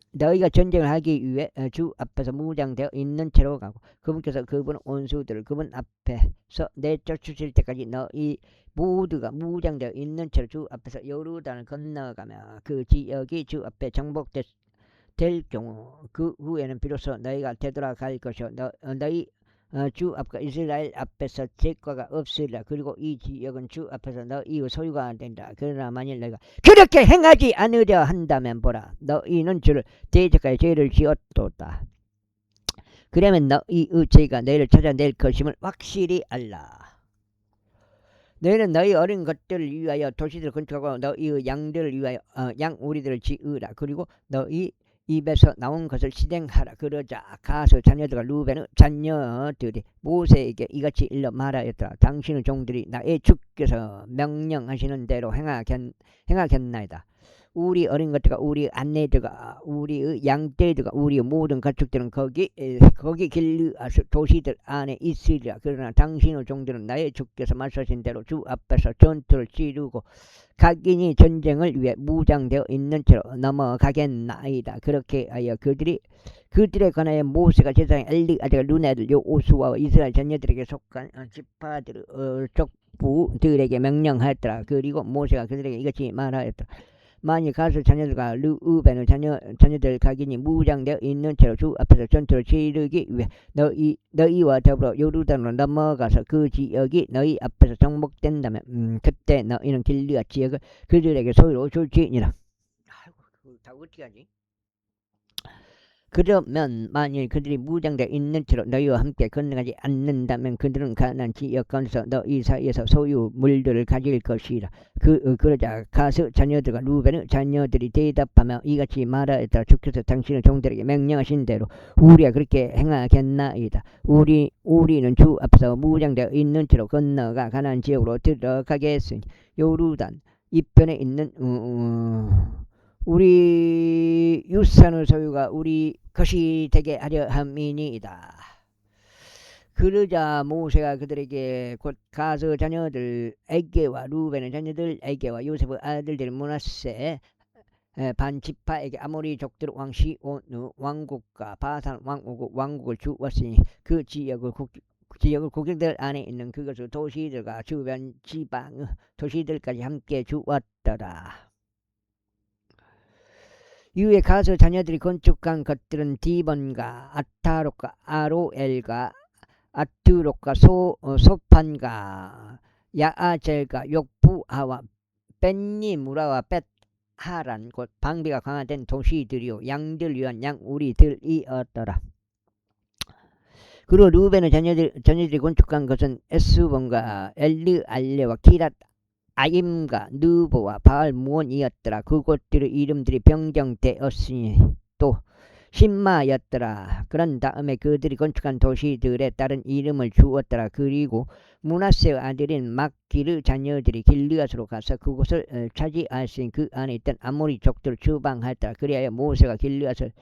너희가 전쟁을 하기 위해 주 앞에서 무장되어 있는 채로 가고 그분께서 그분 원수들을 그분 앞에서 내쫓으실 때까지 너희 모두가 무장되어 있는 채로 주 앞에서 요르단을 건너가며 그 지역이 주 앞에 정복될 경우 그 후에는 비로소 너희가 되돌아갈 것이요 너희 주 앞과 이스라엘 앞에서 제과가 없으리라. 그리고 이 지역은 주 앞에서 너희의 소유가 된다. 그러나 만일 내가 그렇게 행하지 않으려 한다면 보라, 너희는 주를 대적하여 죄를 지었도다. 그러면 너희의 죄가 너희를 찾아낼 것임을 확실히 알라. 너희는 너희 어린 것들을 위하여 도시들을 건축하고 너희의 양들을 위하여 양우리들을 지으라. 그리고 너희 입에서 나온 것을 실행하라. 그러자 가서 자녀들과 루벤의 자녀들이 모세에게 이같이 일러 말하였더라. 당신의 종들이 나의 주께서 명령하시는 대로 행하겠나이다. 우리 어린 것들과 우리 아내들과 우리의 양떼들과 우리의 모든 가축들은 거기 길르아스 도시들 안에 있으리라. 그러나 당신의 종들은 나의 주께서 말씀하신 대로 주 앞에서 전투를 치르고 각인이 전쟁을 위해 무장되어 있는 채로 넘어가겠나이다. 그렇게 하여 그들에 관하여 모세가 제사장 엘리아드가 르네들 여호수아와 이스라엘 자녀들에게 속한 지파들 족부들에게 명령하였더라. 그리고 모세가 그들에게 이같이 말하였더라. 만일 가스 자녀들과 르우벤의 자녀들 각인이 무장되어 있는 채로 주 앞에서 전투를 치르기 위해 너희와 더불어 요르단으로 넘어가서 그 지역이 너희 앞에서 정복된다면 그때 너희는 길르앗 지역을 그들에게 소유로 줄지니라. 아이고, 다 어떻게 하지? 그러면 만일 그들이 무장되어 있는 채로 너희와 함께 건너가지 않는다면 그들은 가나안 지역 가운데서 너희 사이에서 소유 물들을 가질 것이라. 그러자 가스 자녀들과 루벤의 자녀들이 대답하며 이같이 말하였다. 주께서 당신의 종들에게 명령하신 대로 우리가 그렇게 행하겠나이다. 우리는 주 앞에서 무장되어 있는 채로 건너가 가나안 지역으로 들어가겠으니 요르단 이편에 있는 우리 유산의 소유가 우리 것이 되게 하려 함이니이다. 그러자 모세가 그들에게 곧 가스 자녀들 에게와 루벤의 자녀들 에게와 요셉의 아들들 므낫세 반지파에게 아모리 족들 왕 시온의 왕국과 바산 왕국을 주었으니 그 지역을 국경들 안에 있는 그것의 도시들과 주변 지방의 도시들까지 함께 주었더라. 이후에 가서 자녀들이 건축한 것들은 디본과 아타롯과 아로엘과 아트롯과 소판과 야아젤과 욕부하와 벤니무라와 벳하란 곧 방비가 강화된 도시들이요 양들 위한 양우리들이었더라. 그리고 루벤의 자녀들이 건축한 것은 에스본과 엘르알레와 키랏 아임과 느보와 바알무온이었더라. 그곳들의 이름들이 변경되었으니 또 신마였더라. 그런 다음에 그들이 건축한 도시들에 따른 이름을 주었더라. 그리고 므낫세의 아들인 막기르 자녀들이 길르앗으로 가서 그곳을 차지하신 그 안에 있던 아모리 족들을 추방하였더라. 그리하여 모세가 길르앗을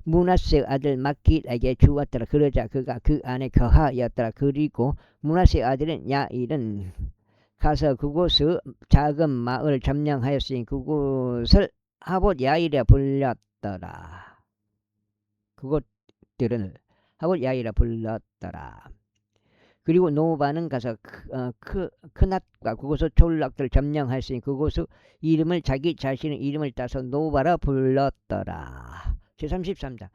므낫세의 아들 막길에게 주었더라. 그러자 그가 그 안에 거하였더라. 그리고 므낫세의 아들인 야일은 가서 그곳의 작은 마을 점령하였으니 그곳을 하봇 야일에 불렀더라. 그곳들은 하봇 야일에 불렀더라. 그리고 노바는 가서 크낫과 그곳의 촌락들을 점령하였으니 그곳의 이름을 자기 자신의 이름을 따서 노바라 불렀더라. 제33장.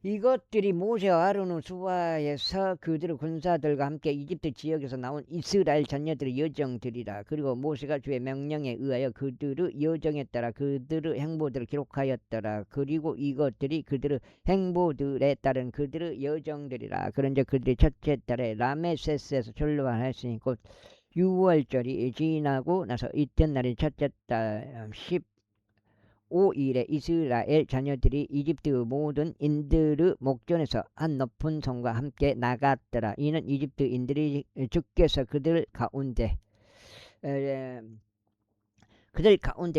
이것들이 모세와 아론의 수하에서 그들의 군사들과 함께 이집트 지역에서 나온 이스라엘 자녀들의 여정들이라. 그리고 모세가 주의 명령에 의하여 그들의 여정에 따라 그들의 행보들을 기록하였더라. 그리고 이것들이 그들의 행보들에 따른 그들의 여정들이라. 그런즉 그들이 첫째 달에 라메세스에서 출발하였으니 곧 6월절이 지나고 나서 이튿날인 첫째 달 15일에 이스라엘 자녀들이 이집트의 모든 인들의 목전에서 한 높은 성과 함께 나갔더라. 이는 이집트인들이 주께서 그들 가운데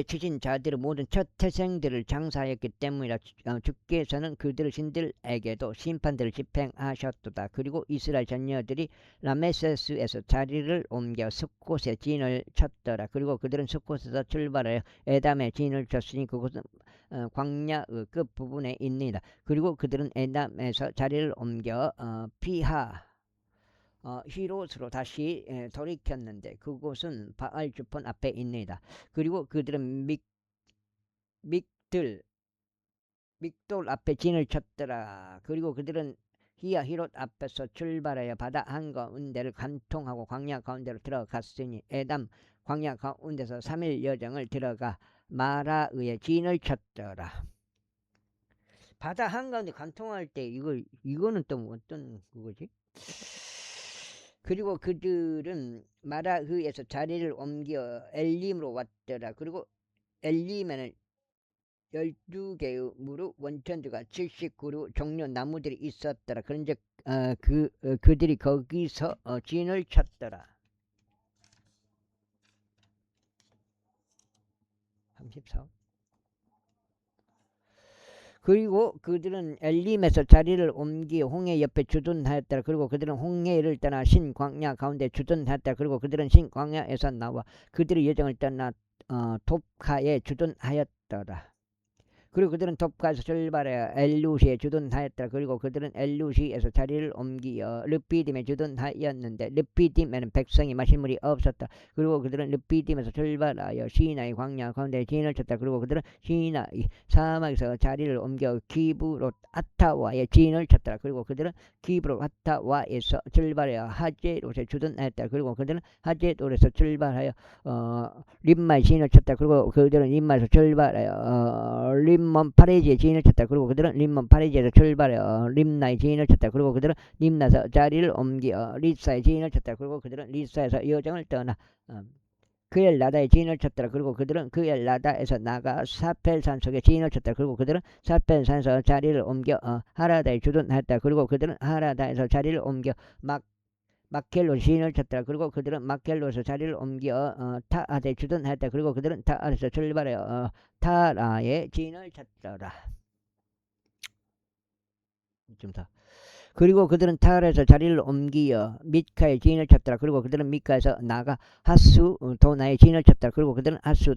치신 자들의 모든 첫 태생들을 장사하였기 때문이라. 주께서는 그들의 신들에게도 심판들을 집행하셨도다. 그리고 이스라엘 자녀들이 라메세스에서 자리를 옮겨 숫곳에 진을 쳤더라. 그리고 그들은 숫곳에서 출발하여 에담에 진을 쳤으니 그곳은 광야의 끝부분에 있느니라. 그리고 그들은 에담에서 자리를 옮겨 히롯으로 다시 돌이켰는데 그곳은 바알주폰 앞에 있느니라. 그리고 그들은 믹돌 앞에 진을 쳤더라. 그리고 그들은 히야 히롯 앞에서 출발하여 바다 한가운데를 관통하고 광야 가운데로 들어갔으니 에담 광야 가운데서 3일 여정을 들어가 마라의 진을 쳤더라. 바다 한가운데 관통할 때 이거는 또 어떤 그거지? 그리고 그들은 마라흐에서 자리를 옮겨 엘림으로 왔더라. 그리고 엘림에는 12개의 무릇 원천지가 79루 종려 나무들이 있었더라. 그런즉 그들이 거기서 진을 쳤더라. 34. 그리고 그들은 엘림에서 자리를 옮기 홍해 옆에 주둔하였더라. 그리고 그들은 홍해를 떠나 신광야 가운데 주둔하였더라. 그리고 그들은 신광야에서 나와 그들의 여정을 떠나 톱카에 주둔하였더라. 그리고 그들은 톱카에서 출발하여 엘루시에 주둔하였더라. 그리고 그들은 엘루시에서 자리를 옮기어 르피딤에 주둔하였는데 르피딤에는 백성이 마실 물이 없었다. 그리고 그들은 르피딤에서 출발하여 시나이 광야 가운데 진을 쳤다. 그리고 그들은 시나이 사막에서 자리를 옮겨 기브롯 아타와에 진을 쳤더라. 그리고 그들은 기브롯 아타와에서 출발하여 하제롯에 주둔하였다. 그리고 그들은 하제롯에서 출발하여 림마에 진을 쳤다. 그리고 그들은 림마에서 출발하여 림몬 파레지에 진을 쳤다. 그리고 그들은 림몬 파레지에서 출발하여 림나에 진을 쳤다. 그리고 그들은 림나에서 자리를 옮겨 리사에 진을 쳤다. 그리고 그들은 리사에서 여정을 떠나 그엘라다에 진을 쳤더라. 그리고 그들은 그엘라다에서 나가 사펠산 속에 진을 쳤더라. 그리고 그들은 사펠산에서 자리를 옮겨 하라다에 주둔했다. 그리고 그들은 하라다에서 자리를 옮겨 마켈로 진을 쳤더라. 그리고 그들은 마켈로에서 자리를 옮겨 타아에 주둔했다. 그리고 그들은 타아에서 출발하여 타라에 진을 쳤더라. 좀 더. 그리고 그들은 타라에서 자리를 옮기어 미카에 진을 쳤더라. 그리고 그들은 미카에서 나가 하수 도나에 진을 쳤더라. 그리고 그들은 하수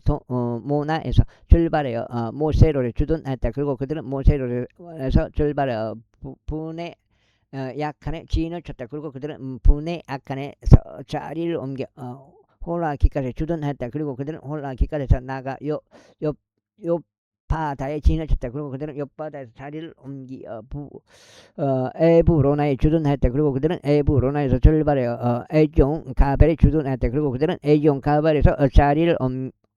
모나에서 출발하여 모세로에 주둔했다. 그리고 그들은 모세로에서 출발하여 분에 약한에 진을 쳤다. 그리고 그들은 분에 약한에서 자리를 옮겨 홀라 기까지 주둔했다. 그리고 그들은 홀라 기까지서 나가 바다에 진을 쳤다. 그리고 그들은 옆바다에서 자리를 옮기어 에브로나에 주둔했다. 그리고 그들은 에브로나에서 출발하여 에종 가벨에 주둔했다. 그리고 그들은 에종 가벨에서 자리를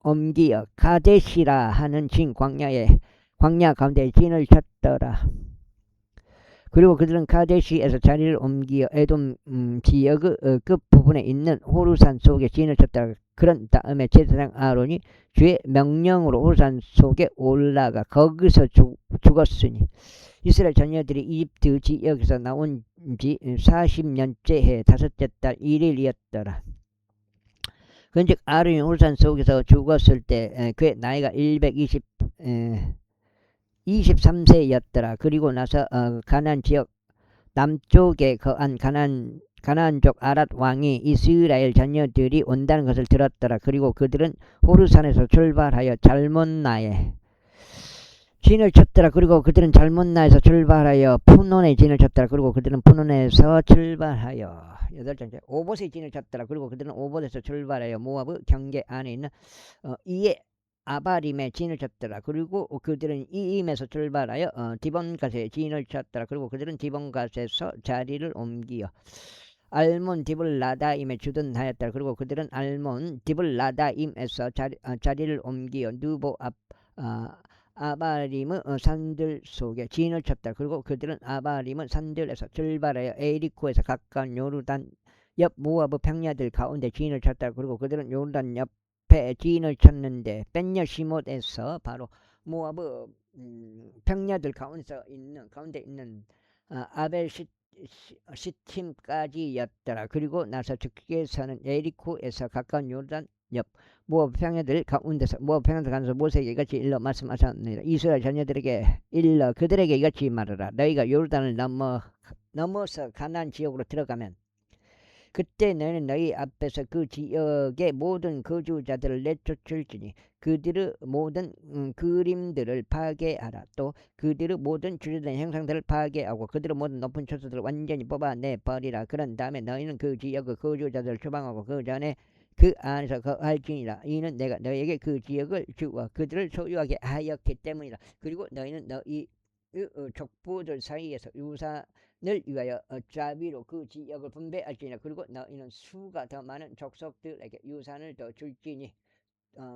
옮기어 카데시라 하는 진 광야 가운데 진을 쳤더라. 그리고 그들은 카데시에서 자리를 옮기어 에돔 지역의 끝부분에 있는 호루산 속에 진을 쳤다. 그런 다음에 제사장 아론이 주의 명령으로 호루산 속에 올라가 거기서 죽었으니 이스라엘 자녀들이 이집트 지역에서 나온 지 40년째 해 다섯째 달 1일이었더라. 그런즉 아론이 호루산 속에서 죽었을 때 그의 나이가 23세였더라. 그리고 나서 가나안 지역 남쪽에 거한 가나안족 아랏 왕이 이스라엘 자녀들이 온다는 것을 들었더라. 그리고 그들은 호르산에서 출발하여 잘몬나에 진을 쳤더라. 그리고 그들은 잘몬나에서 출발하여 푸논에 진을 쳤더라. 그리고 그들은 푸논에서 출발하여 8번째 오봇에 진을 쳤더라. 그리고 그들은 오봇에서 출발하여 모압의 경계 안에 있는 이에 아바림에 진을 쳤더라. 그리고 그들은 이임에서 출발하여 디본갓에 진을 쳤더라. 그리고 그들은 디본갓에서 자리를 옮기어 알몬 디블라다임에 주둔하였더라. 그리고 그들은 알몬 디블라다임에서 자리를 옮기어 누보 아바림의 산들 속에 진을 쳤더라. 그리고 그들은 아바림의 산들에서 출발하여 에리코에서 가까운 요르단 옆 모압의 평야들 가운데 진을 쳤더라. 그리고 그들은 요르단 옆 진을 쳤는데 벤여시못에서 바로 모압의 평야들 가운데 있는 아벨 시팀까지였더라. 그리고 나서 즉께서는 에리코에서 가까운 요르단 옆 모압 평야들 가운데서 모세에게 이같이 일러 말씀하셨느니라. 이스라엘 자녀들에게 일러 그들에게 이같이 말하라. 너희가 요르단을 넘어서 가나안 지역으로 들어가면 그때 너희는 너희 앞에서 그 지역의 모든 거주자들을 내쫓을지니 그들의 모든 그림들을 파괴하라. 또 그들의 모든 주제된 형상들을 파괴하고 그들의 모든 높은 초소들을 완전히 뽑아내버리라. 그런 다음에 너희는 그 지역의 거주자들을 추방하고 그 전에 그 안에서 거할지니라. 이는 내가 너희에게 그 지역을 주어 그들을 소유하게 하였기 때문이라. 그리고 너희는 족보들 사이에서 유산을 위하여 자비로 그 지역을 분배할지니라. 그리고 너희는 수가 더 많은 족속들에게 유산을 더 줄지니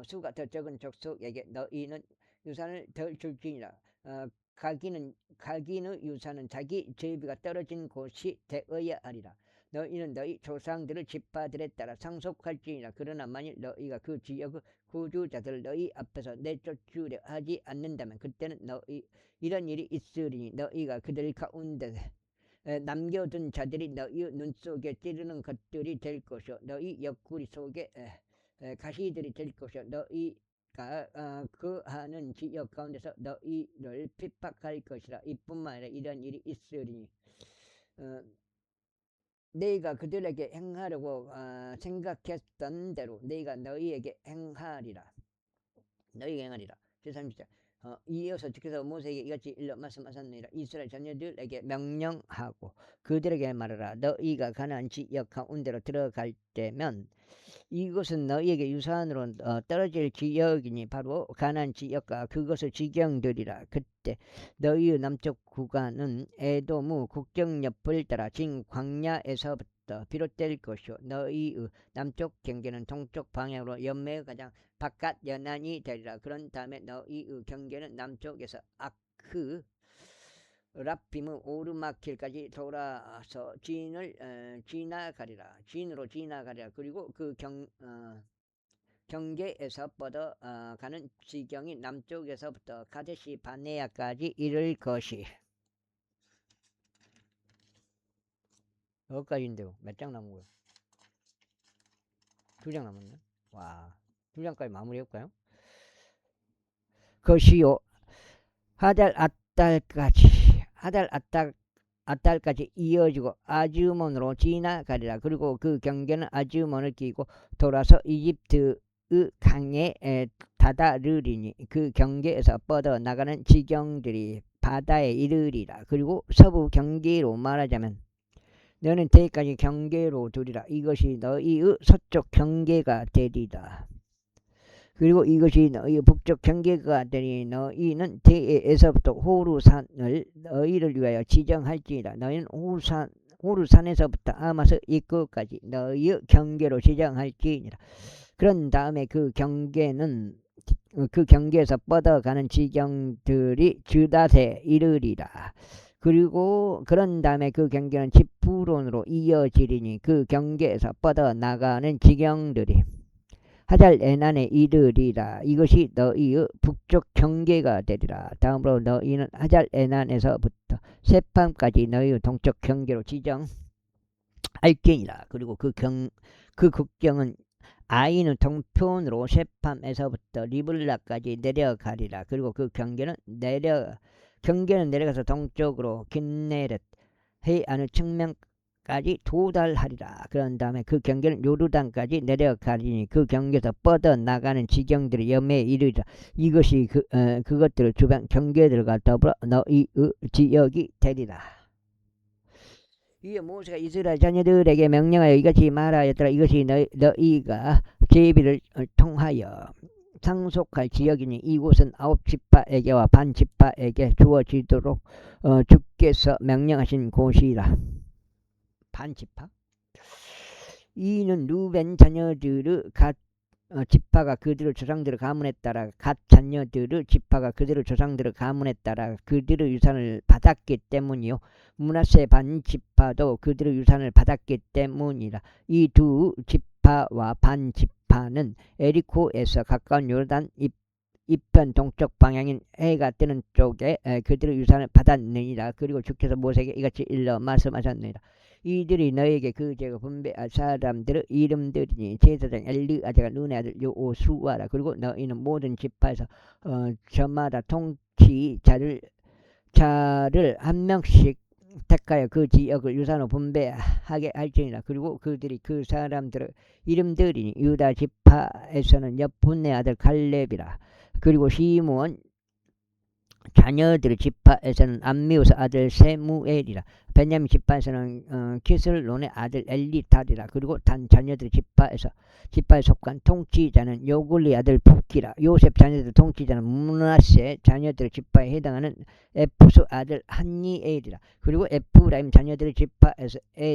수가 더 적은 족속에게 너희는 유산을 덜 줄지니라. 각인의 유산은 자기 제비가 떨어진 곳이 되어야 하리라. 너희는 너희 조상들의 지파들에 따라 상속할지니라. 그러나 만일 너희가 그 지역의 구주자들을 너희 앞에서 내쫓으려 하지 않는다면 그때는 너희 이런 일이 있으리니 너희가 그들 가운데 남겨둔 자들이 너희 눈 속에 찌르는 것들이 될 것이요 너희 옆구리 속에 가시들이 될 것이요 너희가 그 하는 지역 가운데서 너희를 핍박할 것이라. 이뿐만 아니라 이런 일이 있으리니 너희가 그들에게 행하려고 생각했던 대로 너희가 너희에게 행하리라. 너희가 행하리라. 제30절 이어서 주께서 모세에게 이같이 일러 말씀하셨느니라. 이스라엘 자녀들에게 명령하고 그들에게 말하라. 너희가 가나안 지역 가운데로 들어갈 때면 이것은 너희에게 유산으로 떨어질 지역이니 바로 가나안 지역과 그것의 지경들이라. 그때 너희의 남쪽 구간은 에돔의 국경 옆을 따라 진 광야에서부터 비롯될 것이요 너희의 남쪽 경계는 동쪽 방향으로 연매의 가장 바깥 연안이 되리라. 그런 다음에 너희의 경계는 남쪽에서 아크 랍빔의 오르막길까지 돌아서 진을 지나가리라. 진으로 지나가리라. 그리고 그 경계에서 뻗어 가는 지경이 남쪽에서부터 가데시 바네아까지 이를 것이. 여기까지인데요. 몇 장 남은 거예요? 2장 남았네. 와, 2장까지 마무리할까요? 것이요 하달 아달까지 이어지고 아즈몬으로 지나가리라. 그리고 그 경계는 아즈몬을 끼고 돌아서 이집트의 강에 다다르리니 그 경계에서 뻗어 나가는 지경들이 바다에 이르리라. 그리고 서부 경계로 말하자면 너는 대까지 경계로 두리라. 이것이 너희의 서쪽 경계가 되리라. 그리고 이것이 너희의 북쪽 경계가 되니 너희는 대에서부터 호루산을 너희를 위하여 지정할지니라. 너희는 호루산에서부터 아마스 입구까지 너희의 경계로 지정할지니라. 그런 다음에 그 경계에서 뻗어가는 지경들이 주닷에 이르리라. 그리고 그런 다음에 그 경계는 지푸론으로 이어지리니 그 경계에서 뻗어 나가는 지경들이 하잘 에난에 이르리라. 이것이 너희의 북쪽 경계가 되리라. 다음으로 너희는 하잘 에난에서부터 세팜까지 너희의 동쪽 경계로 지정할지니라. 그리고 그 국경은 아인의 동편으로 세팜에서부터 리블라까지 내려가리라. 그리고 그 경계는 내려가서 동쪽으로 긴네렛 해안의 측면까지 도달하리라. 그런 다음에 그 경계는 요르단까지 내려가리니 그 경계에서 뻗어 나가는 지경들이 염해에 이르리라. 이것이 그것들을 주변 경계들과 더불어 너희의 지역이 되리라. 이에 모세가 이스라엘 자녀들에게 명령하여 이같이 말하였더라. 이것이 너희가 제비를 통하여 상속할 지역이니 이곳은 9지파에게와 반지파에게 주어지도록 주께서 명령하신 곳이라. 반지파? 이는 루벤 자녀들의 지파가 그들의 조상들의 가문에 따라 갓 자녀들의 지파가 그들의 조상들의 가문에 따라 그들의 유산을 받았기 때문이요 므낫세 반지파도 그들의 유산을 받았기 때문이라. 이 두 지파와 반지파는 에리코에서 가까운 요르단 이편 동쪽 방향인 해가 뜨는 쪽에 그들의 유산을 받았느니라. 그리고 주께서 모세에게 이같이 일러 말씀하셨느니라. 이들이 너에게 그 지역을 분배할 사람들의 이름들이니 제사장 엘르아자가 눈의 아들 요수아라. 그리고 너희는 모든 지파에서 저마다 통치자를 한 명씩 택하여 그 지역을 유산으로 분배하게 할지니라. 그리고 그들이 그 사람들의 이름들이니 유다 지파에서는 여푼의 아들 갈렙이라. 그리고 시므온 자녀들 지파에서는 암미우스 아들 세무엘이라. 베냐민 지파에서는 키슬론의 아들 엘리탈이라. 그리고 단 자녀들 지파에 속한 통치자는 요글리 아들 북기라. 요셉 자녀들 통치자는 문하세 자녀들 지파에 해당하는 에프수 아들 한니엘이라. 그리고 에프라임 자녀들 지파에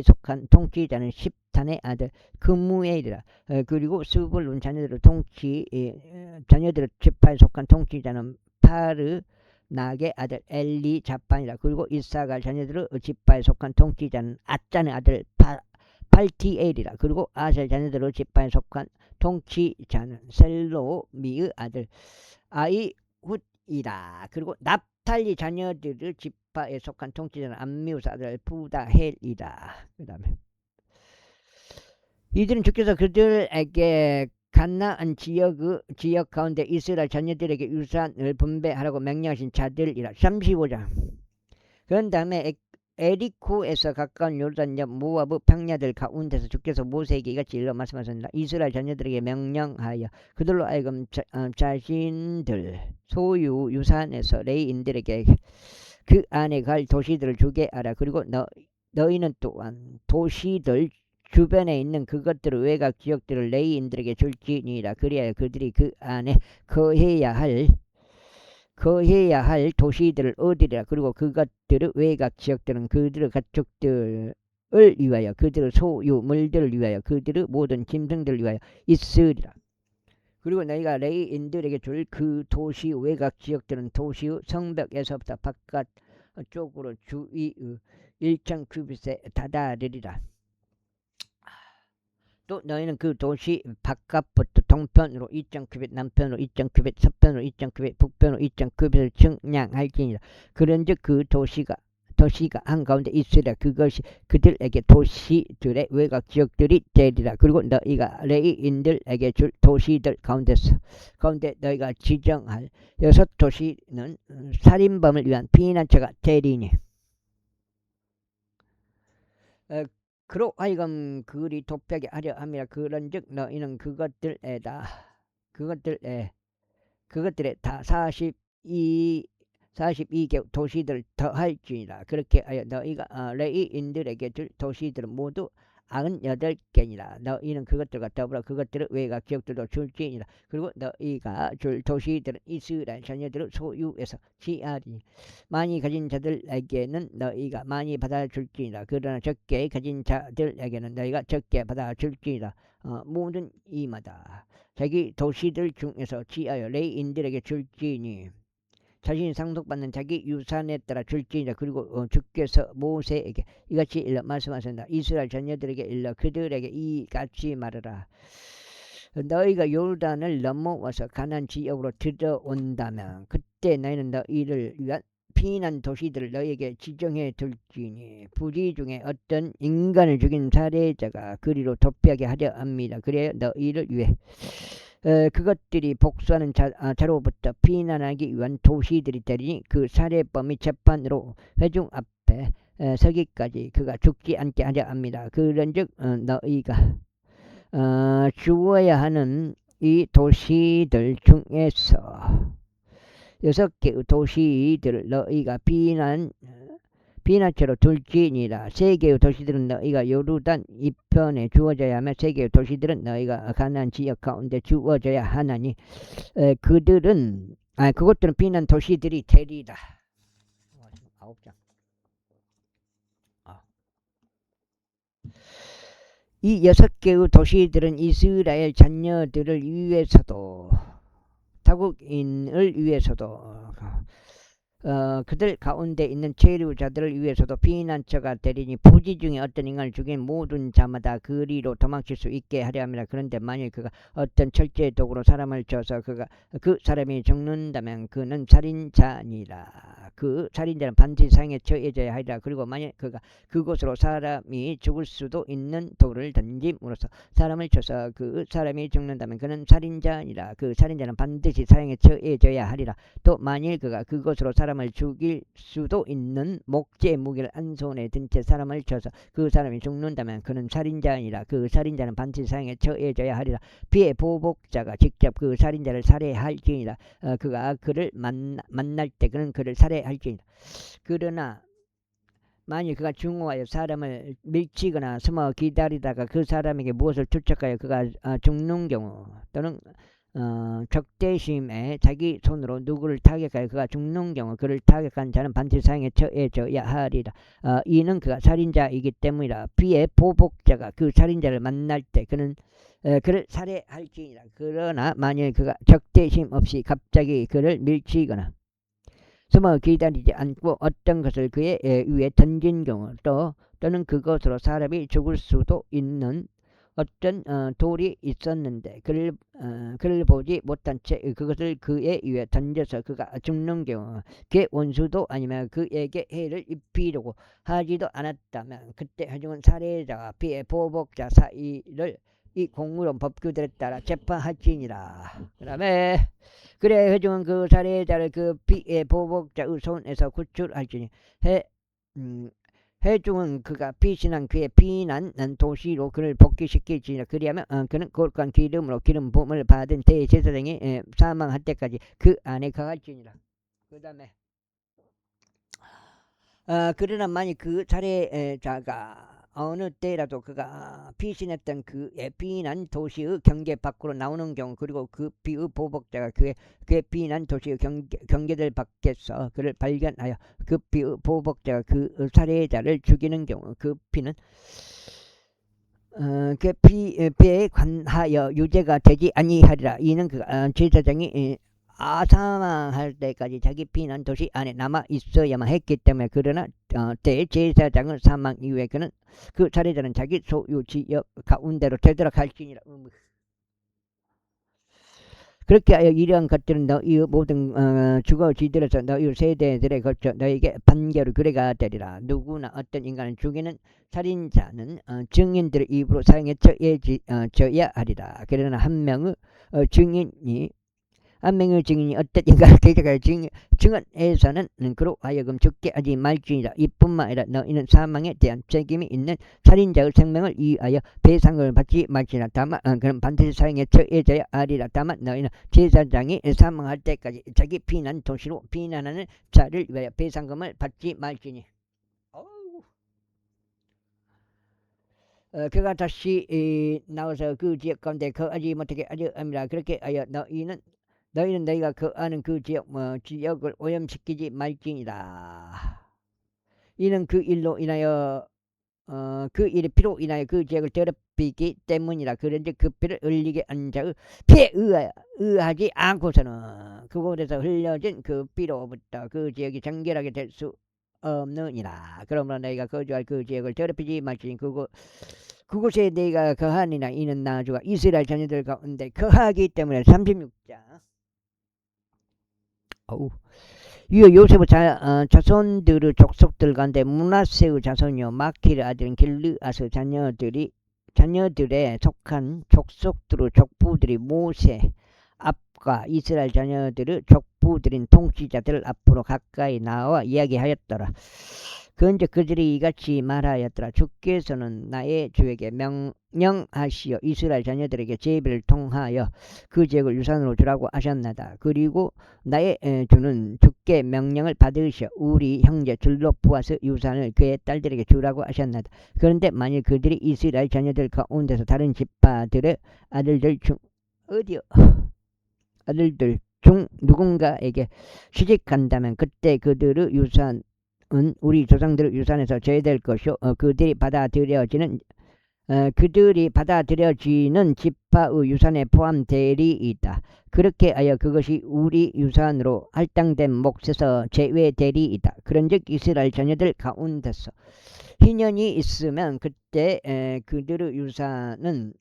속한 통치자는 십탄의 아들 그무엘이라. 그리고 스불론 자녀들 자녀들 지파에 속한 통치자는 파르 나게 아들 엘리 자판이라. 그리고 이사갈 자녀들의 지파에 속한 통치자는 아짠의 아들 팔티엘이라. 그리고 아셀 자녀들의 지파에 속한 통치자는 셀로미의 아들 아이훗이라. 그리고 납탈리 자녀들의 지파에 속한 통치자는 암미우스 아들 부다헬이라. 그 다음에 이들은 주께서 그들에게 가나안 지역 가운데 이스라엘 자녀들에게 유산을 분배하라고 명령하신 자들이라. 35장. 그런 다음에 에리코에서 가까운 요르단 옆 모아브 평야들 가운데서 주께서 모세에게 이같이 일러 말씀하셨습니다. 이스라엘 자녀들에게 명령하여 그들로 하여금 자신들 소유 유산에서 레위인들에게 그 안에 갈 도시들을 주게 하라. 그리고 너희는 또한 도시들 주변에 있는 그것들의 외곽 지역들을 레위인들에게 줄지니라. 그리하여 그들이 그 안에 거해야 할 도시들을 얻으리라. 그리고 그것들의 외곽 지역들은 그들의 가축들을 위하여 그들의 소유물들을 위하여 그들의 모든 짐승들을 위하여 있으리라. 그리고 너희가 레위인들에게 줄 그 도시 외곽 지역들은 도시의 성벽에서부터 바깥 쪽으로 주위의 1,000규빗에 다다르리라. 또 너희는 그 도시 바깥부터 동편으로 2.9빛, 남편으로 2.9빛, 서편으로 2.9빛, 북편으로 2.9빛을 측량할지니라. 그런즉 그 도시가 한가운데 있으리라. 그것이 그들에게 도시들의 외곽 지역들이 되리라. 그리고 너희가 레위인들에게 줄 도시들 가운데 너희가 지정할 6도시는 살인범을 위한 피난처가 되리니 그로 하여금 그리 도피하게 하려 함이라. 그런즉 너희는 그것들에 다 42개 도시들 더할지니라. 그렇게 하여 너희가 레위인들에게 줄 도시들은 모두 98개니라. 너희는 그것들과 더불어 그것들의 외곽 지역들도 줄지니라. 그리고 너희가 줄 도시들은 이스라엘 자녀들의 소유에서 지하리니 많이 가진 자들에게는 너희가 많이 받아 줄지니라. 그러나 적게 가진 자들에게는 너희가 적게 받아 줄지니라. 모든 이마다 자기 도시들 중에서 지하여 레위인들에게 줄지니 자신이 상속받는 자기 유산에 따라 줄지니라. 그리고 주께서 모세에게 이같이 일러 말씀하셨다. 이스라엘 자녀들에게 일러 그들에게 이같이 말하라. 너희가 요르단을 넘어와서 가나안 지역으로 들어온다면 그때 너희는 너희를 위한 피난 도시들을 너희에게 지정해 둘지니 부지 중에 어떤 인간을 죽인 살해자가 그리로 도피하게 하려 합니다. 그래야 너희를 위해 그것들이 복수하는 자로부터 피난하기 위한 도시들이 되리니 그 살해범이 재판으로 회중 앞에 서기까지 그가 죽지 않게 하려 합니다. 그런즉 너희가 주어야 하는 이 도시들 중에서 6개의 도시들을 너희가 피난처로 둘지니라. 3개의 도시들은 너희가 요르단 이편에 주어져야 하며 3개의 도시들은 너희가 가나안 지역 가운데 주어져야 하나니 그것들은 피난 도시들이 되리라. 9장. 이 6개의 도시들은 이스라엘 자녀들을 위해서도 타국인을 위해서도 그들 가운데 있는 체류자들을 위해서도 피난처가 되리니 부지 중에 어떤 인간을 죽인 모든 자마다 그리로 도망칠 수 있게 하려 합니다. 그런데 만일 그가 어떤 철제 도구로 사람을 쳐서 그 사람이 죽는다면 그는 살인자니라. 그 살인자는 반드시 사형에 처해져야 하리라. 그리고 만약 그가 그곳으로 사람이 죽을 수도 있는 돌을 던짐으로써 사람을 쳐서 그 사람이 죽는다면 그는 살인자니라. 그 살인자는 반드시 사형에 처해져야 하리라. 또 만일 그가 그곳으로 사람을 죽일 수도 있는 목재 무기를 한 손에 든 채 사람을 쳐서 그 사람이 죽는다면 그는 살인자니라. 그 살인자는 반드시 사형에 처해져야 하리라. 피해 보복자가 직접 그 살인자를 살해할지니라. 그가 그를 만날 때 그는 그를 살해할지니라. 그러나 만일 그가 중후하여 사람을 밀치거나 숨어 기다리다가 그 사람에게 무엇을 투척하여 그가 죽는 경우, 또는 적대심에 자기 손으로 누구를 타격하여 그가 죽는 경우 그를 타격한 자는 반드시 사형에 처해져야 하리라. 이는 그가 살인자이기 때문이라. 피해 보복자가 그 살인자를 만날 때 그는 그를 살해할지니라. 그러나 만일 그가 적대심 없이 갑자기 그를 밀치거나 숨어 기다리지 않고 어떤 것을 그의 위에 던진 경우, 또는 그것으로 사람이 죽을 수도 있는 어떤 돌이 있었는데 그를 보지 못한 채 그것을 그의 위에 던져서 그가 죽는 경우, 그의 원수도 아니면 그에게 해를 입히려고 하지도 않았다면 그때 해중은 살해자와 피해 보복자 사이를 이 공무원 법규들에 따라 재판할지니라. 그 다음에 그래 해중은 그 살해자를 그 피해 보복자의 손에서 구출할지니 해중은 그가 피신한 그의 피난 도시로 그를 복귀시킬지니라. 그리하면 그는 거룩한 기름으로 기름 부음을 받은 대제사장이 사망할 때까지 그 안에 거할지니라. 그 다음에 그러나 만일 그 살해자가 어느 때라도 그가 피신했던 그의 피난 도시의 경계 밖으로 나오는 경우, 그리고 그 피의 보복자가 그의 피난 도시의 경계들 밖에서 그를 발견하여 그 피의 보복자가 그 살해자를 죽이는 경우, 그 피는 그 피에 관하여 유죄가 되지 아니하리라. 이는 그가 제사장이 사망할 때까지 자기 피난 도시 안에 남아 있어야만 했기 때문에. 그러나 대제사장은 사망 이후에 그는 그 살해자는 자기 소유 지역 가운데로 되돌아갈지니라. 그렇게 하여 이러한 것들은 너희 모든 주거지들에서 너희 세대들에 걸쳐 너희에게 판결을 그래가 되리라. 누구나 어떤 인간을 죽이는 살인자는 증인들의 입으로 사형에 처해져야 하리라. 그러나 한 명의 증인이 어떤 인간을 대적하여 증언해서는 그로 하여금 죽게 하지 말지니라. 이뿐만 아니라 너희는 사망에 대한 책임이 있는 살인자의 생명을 위하여 배상을 받지 말지니라. 다만 그는 반드시 사형에 처해져야 하리라. 다만 너희는 제사장이 사망할 때까지 자기 피난 도시로 피난하는 자를 위하여 배상금을 받지 말지니. 그가 다시 나와서 그 지역 가운데 거하지 못하게 하려 함이라. 그렇게 하여 너희는 너희가 거하는 그 지역을 오염시키지 말지니라. 이는 그 일로 인하여 그 일의 피로 인하여 그 지역을 더럽히기 때문이라. 그런즉 그 피를 흘리게 한 자의 피에 의하지 않고서는 그곳에서 흘려진 그 피로부터 그 지역이 정결하게 될 수 없느니라. 그러므로 너희가 거주할 그 지역을 더럽히지 말지니 그곳에 너희가 거하니라. 이는 나주가 이스라엘 자녀들 가운데 거하기 때문에. 36장. 이어 요셉의 자손들의 족속들 가운데 므낫세의 자손이요 마키의 아들인 길르앗의 자녀들에 속한 족속들의 족부들이 모세 앞과 이스라엘 자녀들의 족부들인 통치자들 앞으로 가까이 나와 이야기하였더라. 그런즉 그들이 이같이 말하였더라. 주께서는 나의 주에게 명령하시어 이스라엘 자녀들에게 제비를 통하여 그 지역을 유산으로 주라고 하셨나이다. 그리고 나의 주는 주께 명령을 받으시어 우리 형제 줄로푸아스 유산을 그의 딸들에게 주라고 하셨나이다. 그런데 만일 그들이 이스라엘 자녀들 가운데서 다른 지파들의 아들들 중 누군가에게 시집간다면 그때 그들의 유산은 우리 조상들의 유산에서 제외될 것이요 그들이 받아들여지는 지파의 유산에 포함되리이다. 그렇게 하여 그것이 우리 유산으로 할당된 몫에서 제외되리이다. 그런즉 이스라엘 자녀들 가운데서 희년이 있으면 그때 그들의 유산은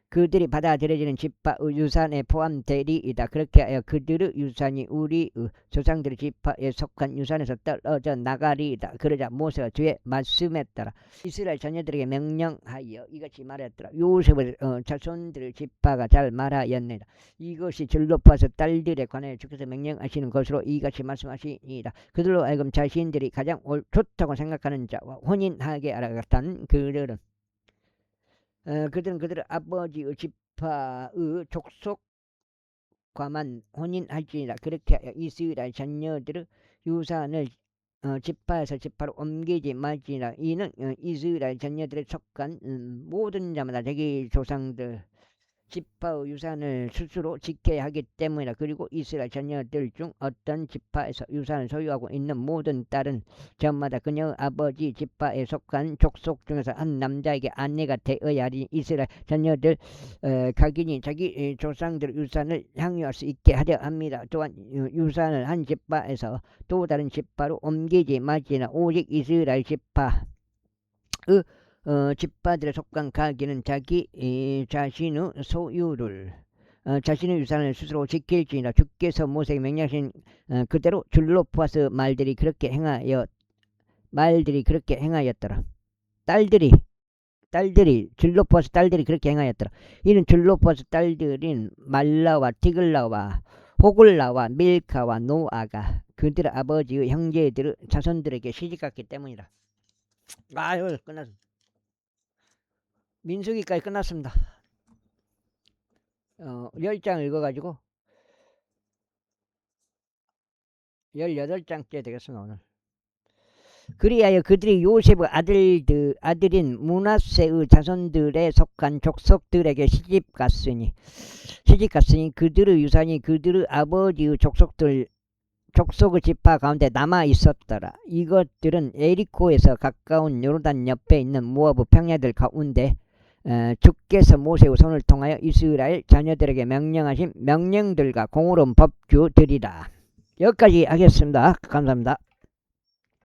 그들이 받아들여지는 지파의 유산에 포함되리이다. 그렇게 하여 그들의 유산이 우리의 조상들의 지파에 속한 유산에서 떨어져 나가리이다. 그러자 모세가 주의 말씀에 따라 이스라엘 자녀들에게 명령하여 이같이 말했더라. 요셉의 자손들의 지파가 잘 말하였느니라. 이것이 줄로파서 딸들에 관하여 주께서 명령하시는 것으로 이같이 말씀하시니이다. 그들로 하여금 자신들이 가장 좋다고 생각하는 자와 혼인하게 하라갔다는 그들은 그들의 아버지의 지파의 족속과만 혼인할지니라. 그렇게 하여 이스라엘 자녀들의 유산을 지파에서 지파로 옮기지 말지니라. 이는 이스라엘 자녀들에 속한 모든 자마다 자기 조상들 지파의 유산을 스스로 지켜야 하기 때문이라. 그리고 이스라엘 자녀들 중 어떤 지파에서 유산을 소유하고 있는 모든 딸은 저마다 그녀의 아버지 지파에 속한 족속 중에서 한 남자에게 아내가 되어야 하니 이스라엘 자녀들 각인이 자기 조상들 유산을 향유할 수 있게 하려 합니다. 또한 유산을 한 지파에서 또 다른 지파로 옮기지 말지나 오직 이스라엘 지파의 지파들에 속한 가기는 자기 자신의 소유를 자신의 유산을 스스로 지킬지니라. 주께서 모세에게 명령하신 그대로 줄로 포아스 말들이 그렇게 행하였더라. 딸들이 줄로 포아스 딸들이 그렇게 행하였더라. 이는 줄로 포아스 딸들인 말라와 티글라와 호글라와 밀카와 노아가 그들의 아버지의 형제들의 자손들에게 시집갔기 때문이라. 아유, 끝났습니다. 민수기까지 끝났습니다. 10장 읽어가지고 18장째 되겠습니다. 오늘. 그리하여 그들이 요셉의 아들인 므낫세의 자손들에 속한 족속들에게 시집갔으니 그들의 유산이 그들의 아버지의 족속의 지파 가운데 남아 있었더라. 이것들은 에리코에서 가까운 요르단 옆에 있는 모아브 평야들 가운데 주께서 모세의 손을 통하여 이스라엘 자녀들에게 명령하신 명령들과 공의로운 법규들이라. 여기까지 하겠습니다. 감사합니다.